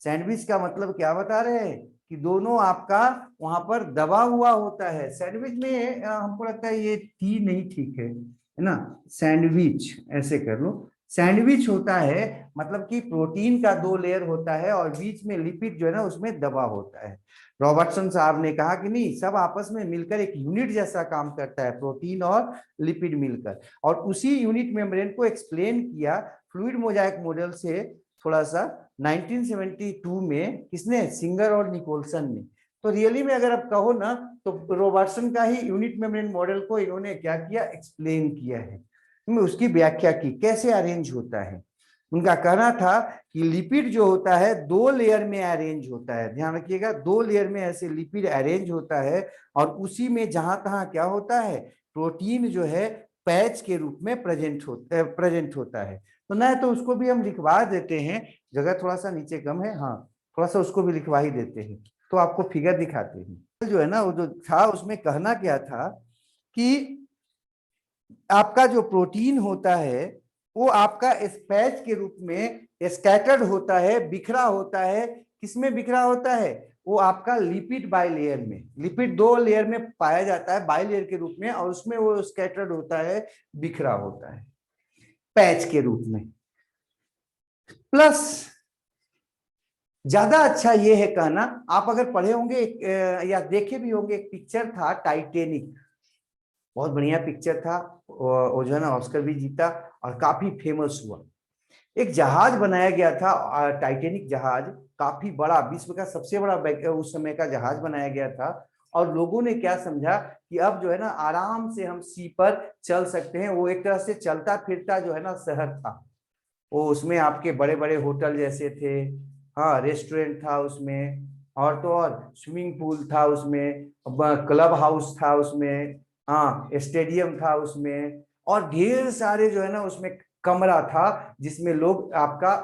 सैंडविच का मतलब क्या बता रहे हैं? कि दोनों आपका वहां पर दबा हुआ होता है। सैंडविच में हमको लगता है ये टी नहीं ठीक है ना, सैंडविच ऐसे कर लो। सैंडविच होता है मतलब कि प्रोटीन का 2 लेयर होता है और बीच में लिपिड जो है ना उसमें दबा होता है। रॉबर्टसन साहब ने कहा कि नहीं, सब आपस में मिलकर एक यूनिट जैसा काम करता है, प्रोटीन और लिपिड मिलकर। और उसी यूनिट मेम्ब्रेन को एक्सप्लेन किया फ्लूइड मोजाइक मॉडल से थोड़ा सा 1972 में किसने? सिंगर और निकोलसन ने। तो रियली में अगर आप कहो ना तो रॉबर्टसन का ही यूनिट मेम्ब्रेन मॉडल को इन्होंने क्या किया? एक्सप्लेन किया है, उसकी व्याख्या की कैसे अरेंज होता है। उनका कहना था कि लिपिड जो होता है 2 लेयर में अरेंज होता है। ध्यान रखिएगा, 2 लेयर में ऐसे लिपिड अरेंज होता है और उसी में जहां तहां क्या होता है? प्रोटीन जो है पैच के रूप में प्रेजेंट होता है। तो ना तो उसको भी हम लिखवा देते हैं, जगह थोड़ा सा नीचे कम है, हाँ थोड़ा सा उसको भी लिखवा ही देते हैं। तो आपको फिगर दिखाते हैं जो है ना, वो जो था उसमें कहना क्या था कि आपका जो प्रोटीन होता है वो आपका स्पैच के रूप में स्कैटर्ड होता है, बिखरा होता है। किसमें बिखरा होता है? वो आपका लिपिड बाइलेयर में। लिपिड 2 लेयर में पाया जाता है बाइलेयर के रूप में, और उसमें वो स्कैटर्ड होता है, बिखरा होता है पैच के रूप में। प्लस ज्यादा अच्छा ये है कहना, आप अगर पढ़े होंगे या देखे भी होंगे, एक पिक्चर था टाइटेनिक, बहुत बढ़िया पिक्चर था, वो जो है ना ऑस्कर भी जीता और काफी फेमस हुआ। एक जहाज बनाया गया था टाइटेनिक जहाज, काफी बड़ा, विश्व का सबसे बड़ा उस समय का जहाज बनाया गया था। और लोगों ने क्या समझा कि अब जो है ना आराम से हम सी पर चल सकते हैं। वो एक तरह से चलता फिरता जो है ना शहर था। वो उसमें आपके बड़े बड़े होटल जैसे थे, हाँ रेस्टोरेंट था उसमें, और तो और स्विमिंग पूल था उसमें, क्लब हाउस था उसमें, हाँ स्टेडियम था उसमें, और ढेर सारे जो है ना उसमें कमरा था जिसमें लोग आपका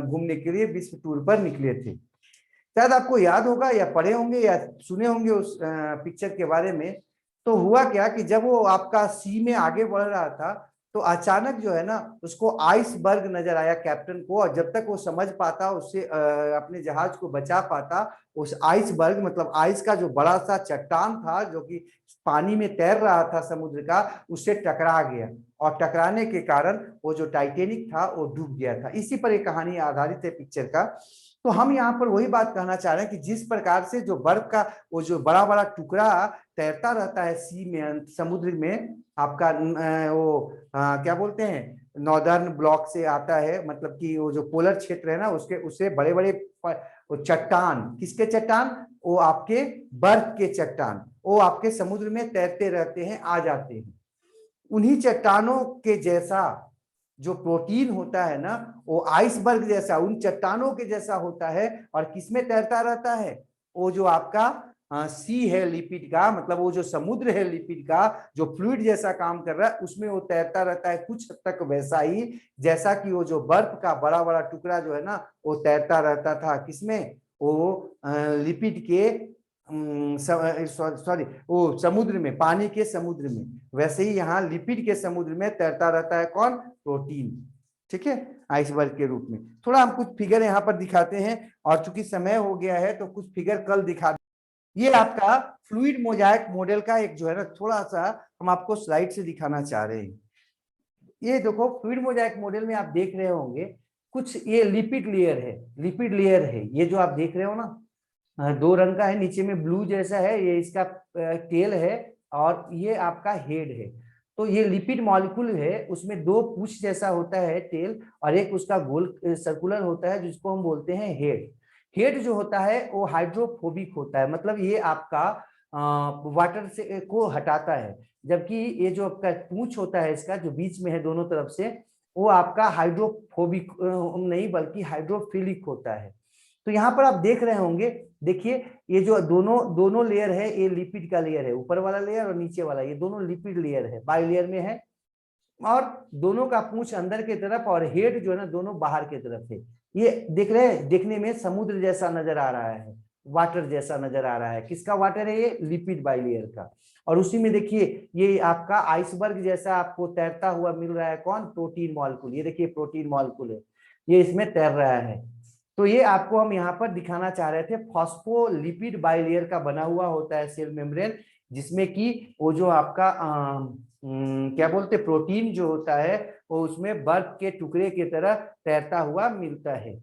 घूमने के लिए विश्व टूर पर निकले थे। शायद आपको याद होगा या पढ़े होंगे या सुने होंगे उस पिक्चर के बारे में। तो हुआ क्या कि जब वो आपका सी में आगे बढ़ रहा था तो अचानक जो है ना उसको आइसबर्ग नजर आया कैप्टन को, और जब तक वो समझ पाता उससे अपने जहाज को बचा पाता, उस आइसबर्ग मतलब आइस का जो बड़ा सा चट्टान था जो कि पानी में तैर रहा था समुद्र का, उससे टकरा गया, और टकराने के कारण वो जो टाइटेनिक था वो डूब गया था। इसी पर एक कहानी आधारित है पिक्चर का। तो हम यहाँ पर वही बात कहना चाह रहे हैं कि जिस प्रकार से जो बर्फ का वो जो बड़ा बड़ा टुकड़ा तैरता रहता है सी में, समुद्र में आपका क्या बोलते हैं नॉर्दर्न ब्लॉक से आता है, मतलब कि वो जो पोलर क्षेत्र है ना उसके उससे बड़े बड़े वो चट्टान, किसके चट्टान, वो आपके बर्फ के चट्टान, वो आपके समुद्र में तैरते रहते हैं, आ जाते हैं। उन्हीं चट्टानों के जैसा जो प्रोटीन होता है ना वो आइसबर्ग जैसा उन चट्टानों के जैसा होता है, और किसमें तैरता रहता है, वो जो आपका सी है लिपिड का, मतलब वो जो समुद्र है लिपिड का जो फ्लूइड जैसा काम कर रहा है उसमें वो तैरता रहता है, कुछ हद तक वैसा ही जैसा कि वो जो बर्फ का बड़ा बड़ा टुकड़ा जो है ना वो तैरता रहता था किसमें, वो लिपिड के सॉरी वो समुद्र में, पानी के समुद्र में। वैसे ही यहाँ लिपिड के समुद्र में तैरता रहता है कौन, प्रोटीन। ठीक है, आइसबर्ग के रूप में। थोड़ा हम कुछ फिगर यहाँ पर दिखाते हैं, और चूंकि समय हो गया है तो कुछ फिगर कल दिखा। ये आपका फ्लूइड मोजाइक मॉडल का एक जो है ना थोड़ा सा हम आपको स्लाइड से दिखाना चाह रहे हैं। ये देखो फ्लूइड मोजाइक मॉडल में आप देख रहे होंगे कुछ ये लिपिड लेयर है, लिपिड लेयर है ये जो आप देख रहे हो ना, दो रंग का है, नीचे में ब्लू जैसा है, ये इसका टेल है और ये आपका हेड है। तो ये लिपिड मॉलिक्यूल है, उसमें दो पूंछ जैसा होता है टेल, और एक उसका गोल सर्कुलर होता है जिसको हम बोलते हैं हेड। हेड जो होता है वो हाइड्रोफोबिक होता है, मतलब ये आपका वाटर से को हटाता है, जबकि ये जो आपका पूंछ होता है इसका जो बीच में है दोनों तरफ से, वो आपका हाइड्रोफोबिक नहीं बल्कि हाइड्रोफिलिक होता है। तो यहाँ पर आप देख रहे होंगे, देखिए ये जो दोनों दोनों लेयर है ये लिपिड का लेयर है, ऊपर वाला लेयर और नीचे वाला, ये दोनों लिपिड लेयर है, बाई लेयर में है, और दोनों का पूंछ अंदर की तरफ और हेड जो है ना दोनों बाहर की तरफ है। ये देख रहे हैं, देखने में समुद्र जैसा नजर आ रहा है, वाटर जैसा नजर आ रहा है, किसका वाटर है, ये लिपिड बाई लेयर का। और उसी में देखिए ये आपका आइसबर्ग जैसा आपको तैरता हुआ मिल रहा है कौन, प्रोटीन मॉलिक्यूल, ये देखिए प्रोटीन मॉलिक्यूल है, ये इसमें तैर रहा है। तो ये आपको हम यहाँ पर दिखाना चाह रहे थे, फॉस्फोलिपिड बाइलेयर का बना हुआ होता है सेल मेम्ब्रेन, जिसमें कि वो जो आपका क्या बोलते प्रोटीन जो होता है वो उसमें बर्फ के टुकड़े की तरह तैरता हुआ मिलता है।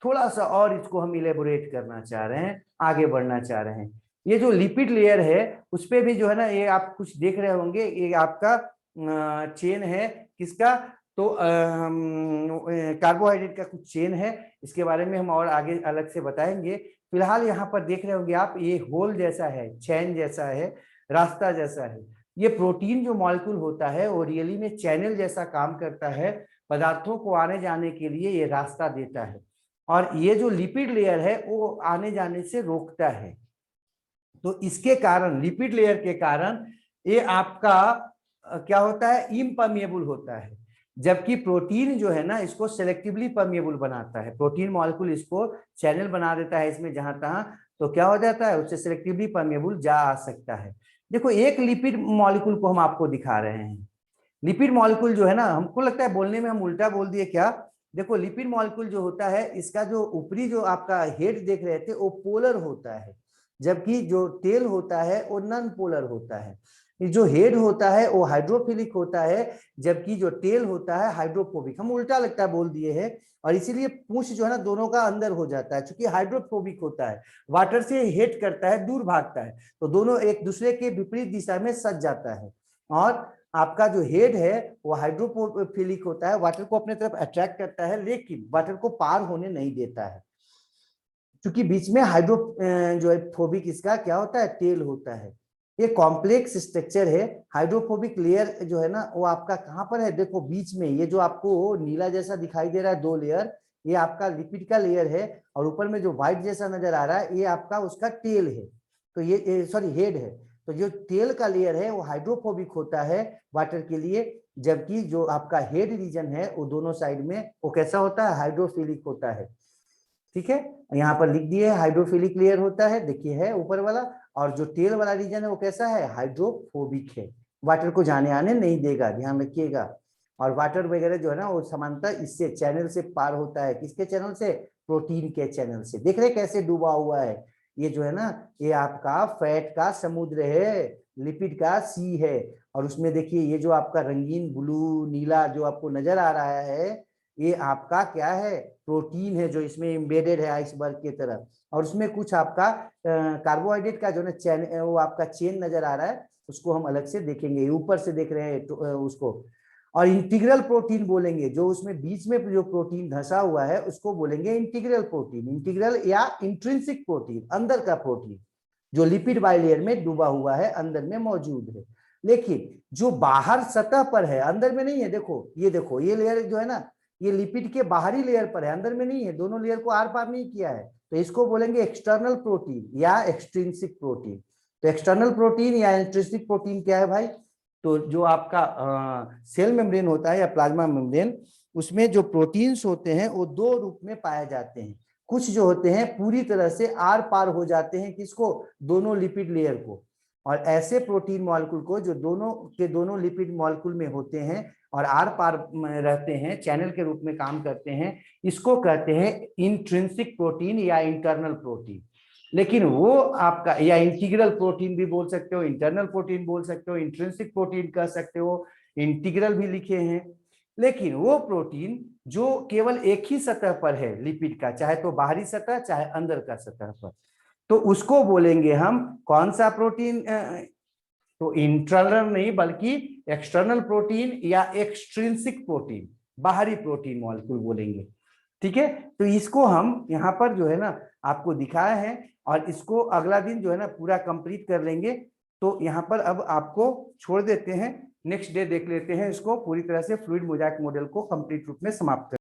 थोड़ा सा और इसको हम इलेबोरेट करना चाह रहे हैं, आगे बढ़ना चाह रहे हैं। ये जो लिपिड लेयर है उस पे भी जो है ना ये आप कुछ देख रहे होंगे, ये आपका चेन है किसका, तो कार्बोहाइड्रेट का कुछ चेन है, इसके बारे में हम और आगे अलग से बताएंगे। फिलहाल यहाँ पर देख रहे होंगे आप, ये होल जैसा है, चैन जैसा है, रास्ता जैसा है। ये प्रोटीन जो मॉलिक्यूल होता है वो रियली में चैनल जैसा काम करता है, पदार्थों को आने जाने के लिए ये रास्ता देता है, और ये जो लिपिड लेयर है वो आने जाने से रोकता है। तो इसके कारण, लिपिड लेयर के कारण ये आपका क्या होता है, इम्पर्मिएबल होता है, जबकि प्रोटीन जो है ना इसको सेलेक्टिवली परमिएबल बनाता है। प्रोटीन मॉलिक्यूल इसको चैनल बना देता है इसमें जहां तहां, तो क्या हो जाता है, उससे सेलेक्टिवली परमिएबल जा आ सकता है। देखो एक लिपिड मॉलिक्यूल को हम आपको दिखा रहे हैं। लिपिड मॉलिक्यूल जो है ना, हमको लगता है बोलने में हम उल्टा बोल दिए क्या। देखो लिपिड मॉलिक्यूल जो होता है इसका जो ऊपरी जो आपका हेड देख रहे थे वो पोलर होता है, जबकि जो टेल होता है वो नॉन पोलर होता है। जो हेड होता है वो हाइड्रोफिलिक होता है, जबकि जो टेल होता है हाइड्रोफोबिक। हम उल्टा लगता है बोल दिए हैं, और इसीलिए पूंछ जो है ना दोनों का अंदर हो जाता है, क्योंकि हाइड्रोफोबिक होता है, वाटर से हेट करता है, दूर भागता है, तो दोनों एक दूसरे के विपरीत दिशा में सज जाता है। और आपका जो हेड है वो हाइड्रोफिलिक होता है, वाटर को अपने तरफ अट्रैक्ट करता है लेकिन वाटर को पार होने नहीं देता है, क्योंकि बीच में हाइड्रो जो है फोबिक इसका क्या होता है, टेल होता है। ये कॉम्प्लेक्स स्ट्रक्चर है। हाइड्रोफोबिक लेयर जो है ना वो आपका कहां पर है, देखो बीच में, ये जो आपको नीला जैसा दिखाई दे रहा है दो लेयर, ये आपका लिपिड का लेयर है, और ऊपर में जो व्हाइट जैसा नजर आ रहा है ये आपका उसका टेल है, तो ये सॉरी हेड है। तो जो तेल का लेयर है वो हाइड्रोफोबिक होता है वाटर के लिए, जबकि जो आपका हेड रीजन है वो दोनों साइड में वो कैसा होता है, हाइड्रोफिलिक होता है। ठीक है, यहाँ पर लिख दिए हाइड्रोफिलिक लेयर होता है, देखिए है ऊपर वाला, और जो टेल वाला रीजन है वो कैसा है, हाइड्रोफोबिक है, वाटर को जाने आने नहीं देगा, ध्यान रखिएगा। और वाटर वगैरह जो है ना वो सामान्यतः इससे चैनल से पार होता है, किसके चैनल से, प्रोटीन के चैनल से। देख रहे कैसे डूबा हुआ है, ये जो है ना ये आपका फैट का समुद्र है, लिपिड का सी है, और उसमें देखिए ये जो आपका रंगीन ब्लू नीला जो आपको नजर आ रहा है ये आपका क्या है, प्रोटीन है जो इसमें एम्बेडेड है आइसबर्ग की तरह। और उसमें कुछ आपका कार्बोहाइड्रेट का जो ना चैन वो आपका चेन नजर आ रहा है, उसको हम अलग से देखेंगे, ऊपर से देख रहे हैं तो, उसको। और इंटीग्रल प्रोटीन बोलेंगे, जो उसमें बीच में जो प्रोटीन धंसा हुआ है उसको बोलेंगे इंटीग्रल प्रोटीन, इंटीग्रल या इंट्रिंसिक प्रोटीन, अंदर का प्रोटीन जो लिपिड बाइलेयर में डूबा हुआ है, अंदर में मौजूद है। लेकिन जो बाहर सतह पर है, अंदर में नहीं है, देखो ये लेयर जो है ना ये लिपिड के बाहरी लेयर पर है, अंदर में नहीं है, दोनों लेयर को आर पार नहीं किया है, तो इसको बोलेंगे एक्सटर्नल प्रोटीन या एक्सट्रिंसिक प्रोटीन। तो एक्सटर्नल प्रोटीन या इंट्रिंसिक प्रोटीन क्या है भाई, तो जो आपका सेल मेम्ब्रेन होता है या प्लाज्मा मेम्ब्रेन, उसमें जो प्रोटीन्स होते हैं वो दो रूप में पाए जाते हैं। कुछ जो होते हैं पूरी तरह से आर पार हो जाते हैं किसको, दोनों लिपिड लेयर को, और ऐसे प्रोटीन मॉलिक्यूल को जो दोनों के दोनों लिपिड मॉलिक्यूल में होते हैं और आर पार रहते हैं, चैनल के रूप में काम करते हैं, इसको कहते हैं इंट्रिंसिक प्रोटीन या इंटरनल प्रोटीन। लेकिन वो आपका, या इंटीग्रल प्रोटीन भी बोल सकते हो, इंटरनल प्रोटीन बोल सकते हो, इंट्रिंसिक प्रोटीन कह सकते हो, इंटीग्रल भी लिखे हैं। लेकिन वो प्रोटीन जो केवल एक ही सतह पर है लिपिड का, चाहे तो बाहरी सतह चाहे अंदर का सतह पर, तो उसको बोलेंगे हम कौन सा प्रोटीन, तो इंटरनल नहीं बल्कि एक्सटर्नल प्रोटीन या एक्सट्रिंसिक प्रोटीन, बाहरी प्रोटीन मॉलिक्यूल बोलेंगे। ठीक है, तो इसको हम यहाँ पर जो है ना आपको दिखाया है, और इसको अगला दिन जो है ना पूरा कंप्लीट कर लेंगे। तो यहाँ पर अब आपको छोड़ देते हैं, नेक्स्ट डे देख लेते हैं इसको पूरी तरह से फ्लूइड मोजाइक मॉडल को कंप्लीट रूप में समाप्त कर।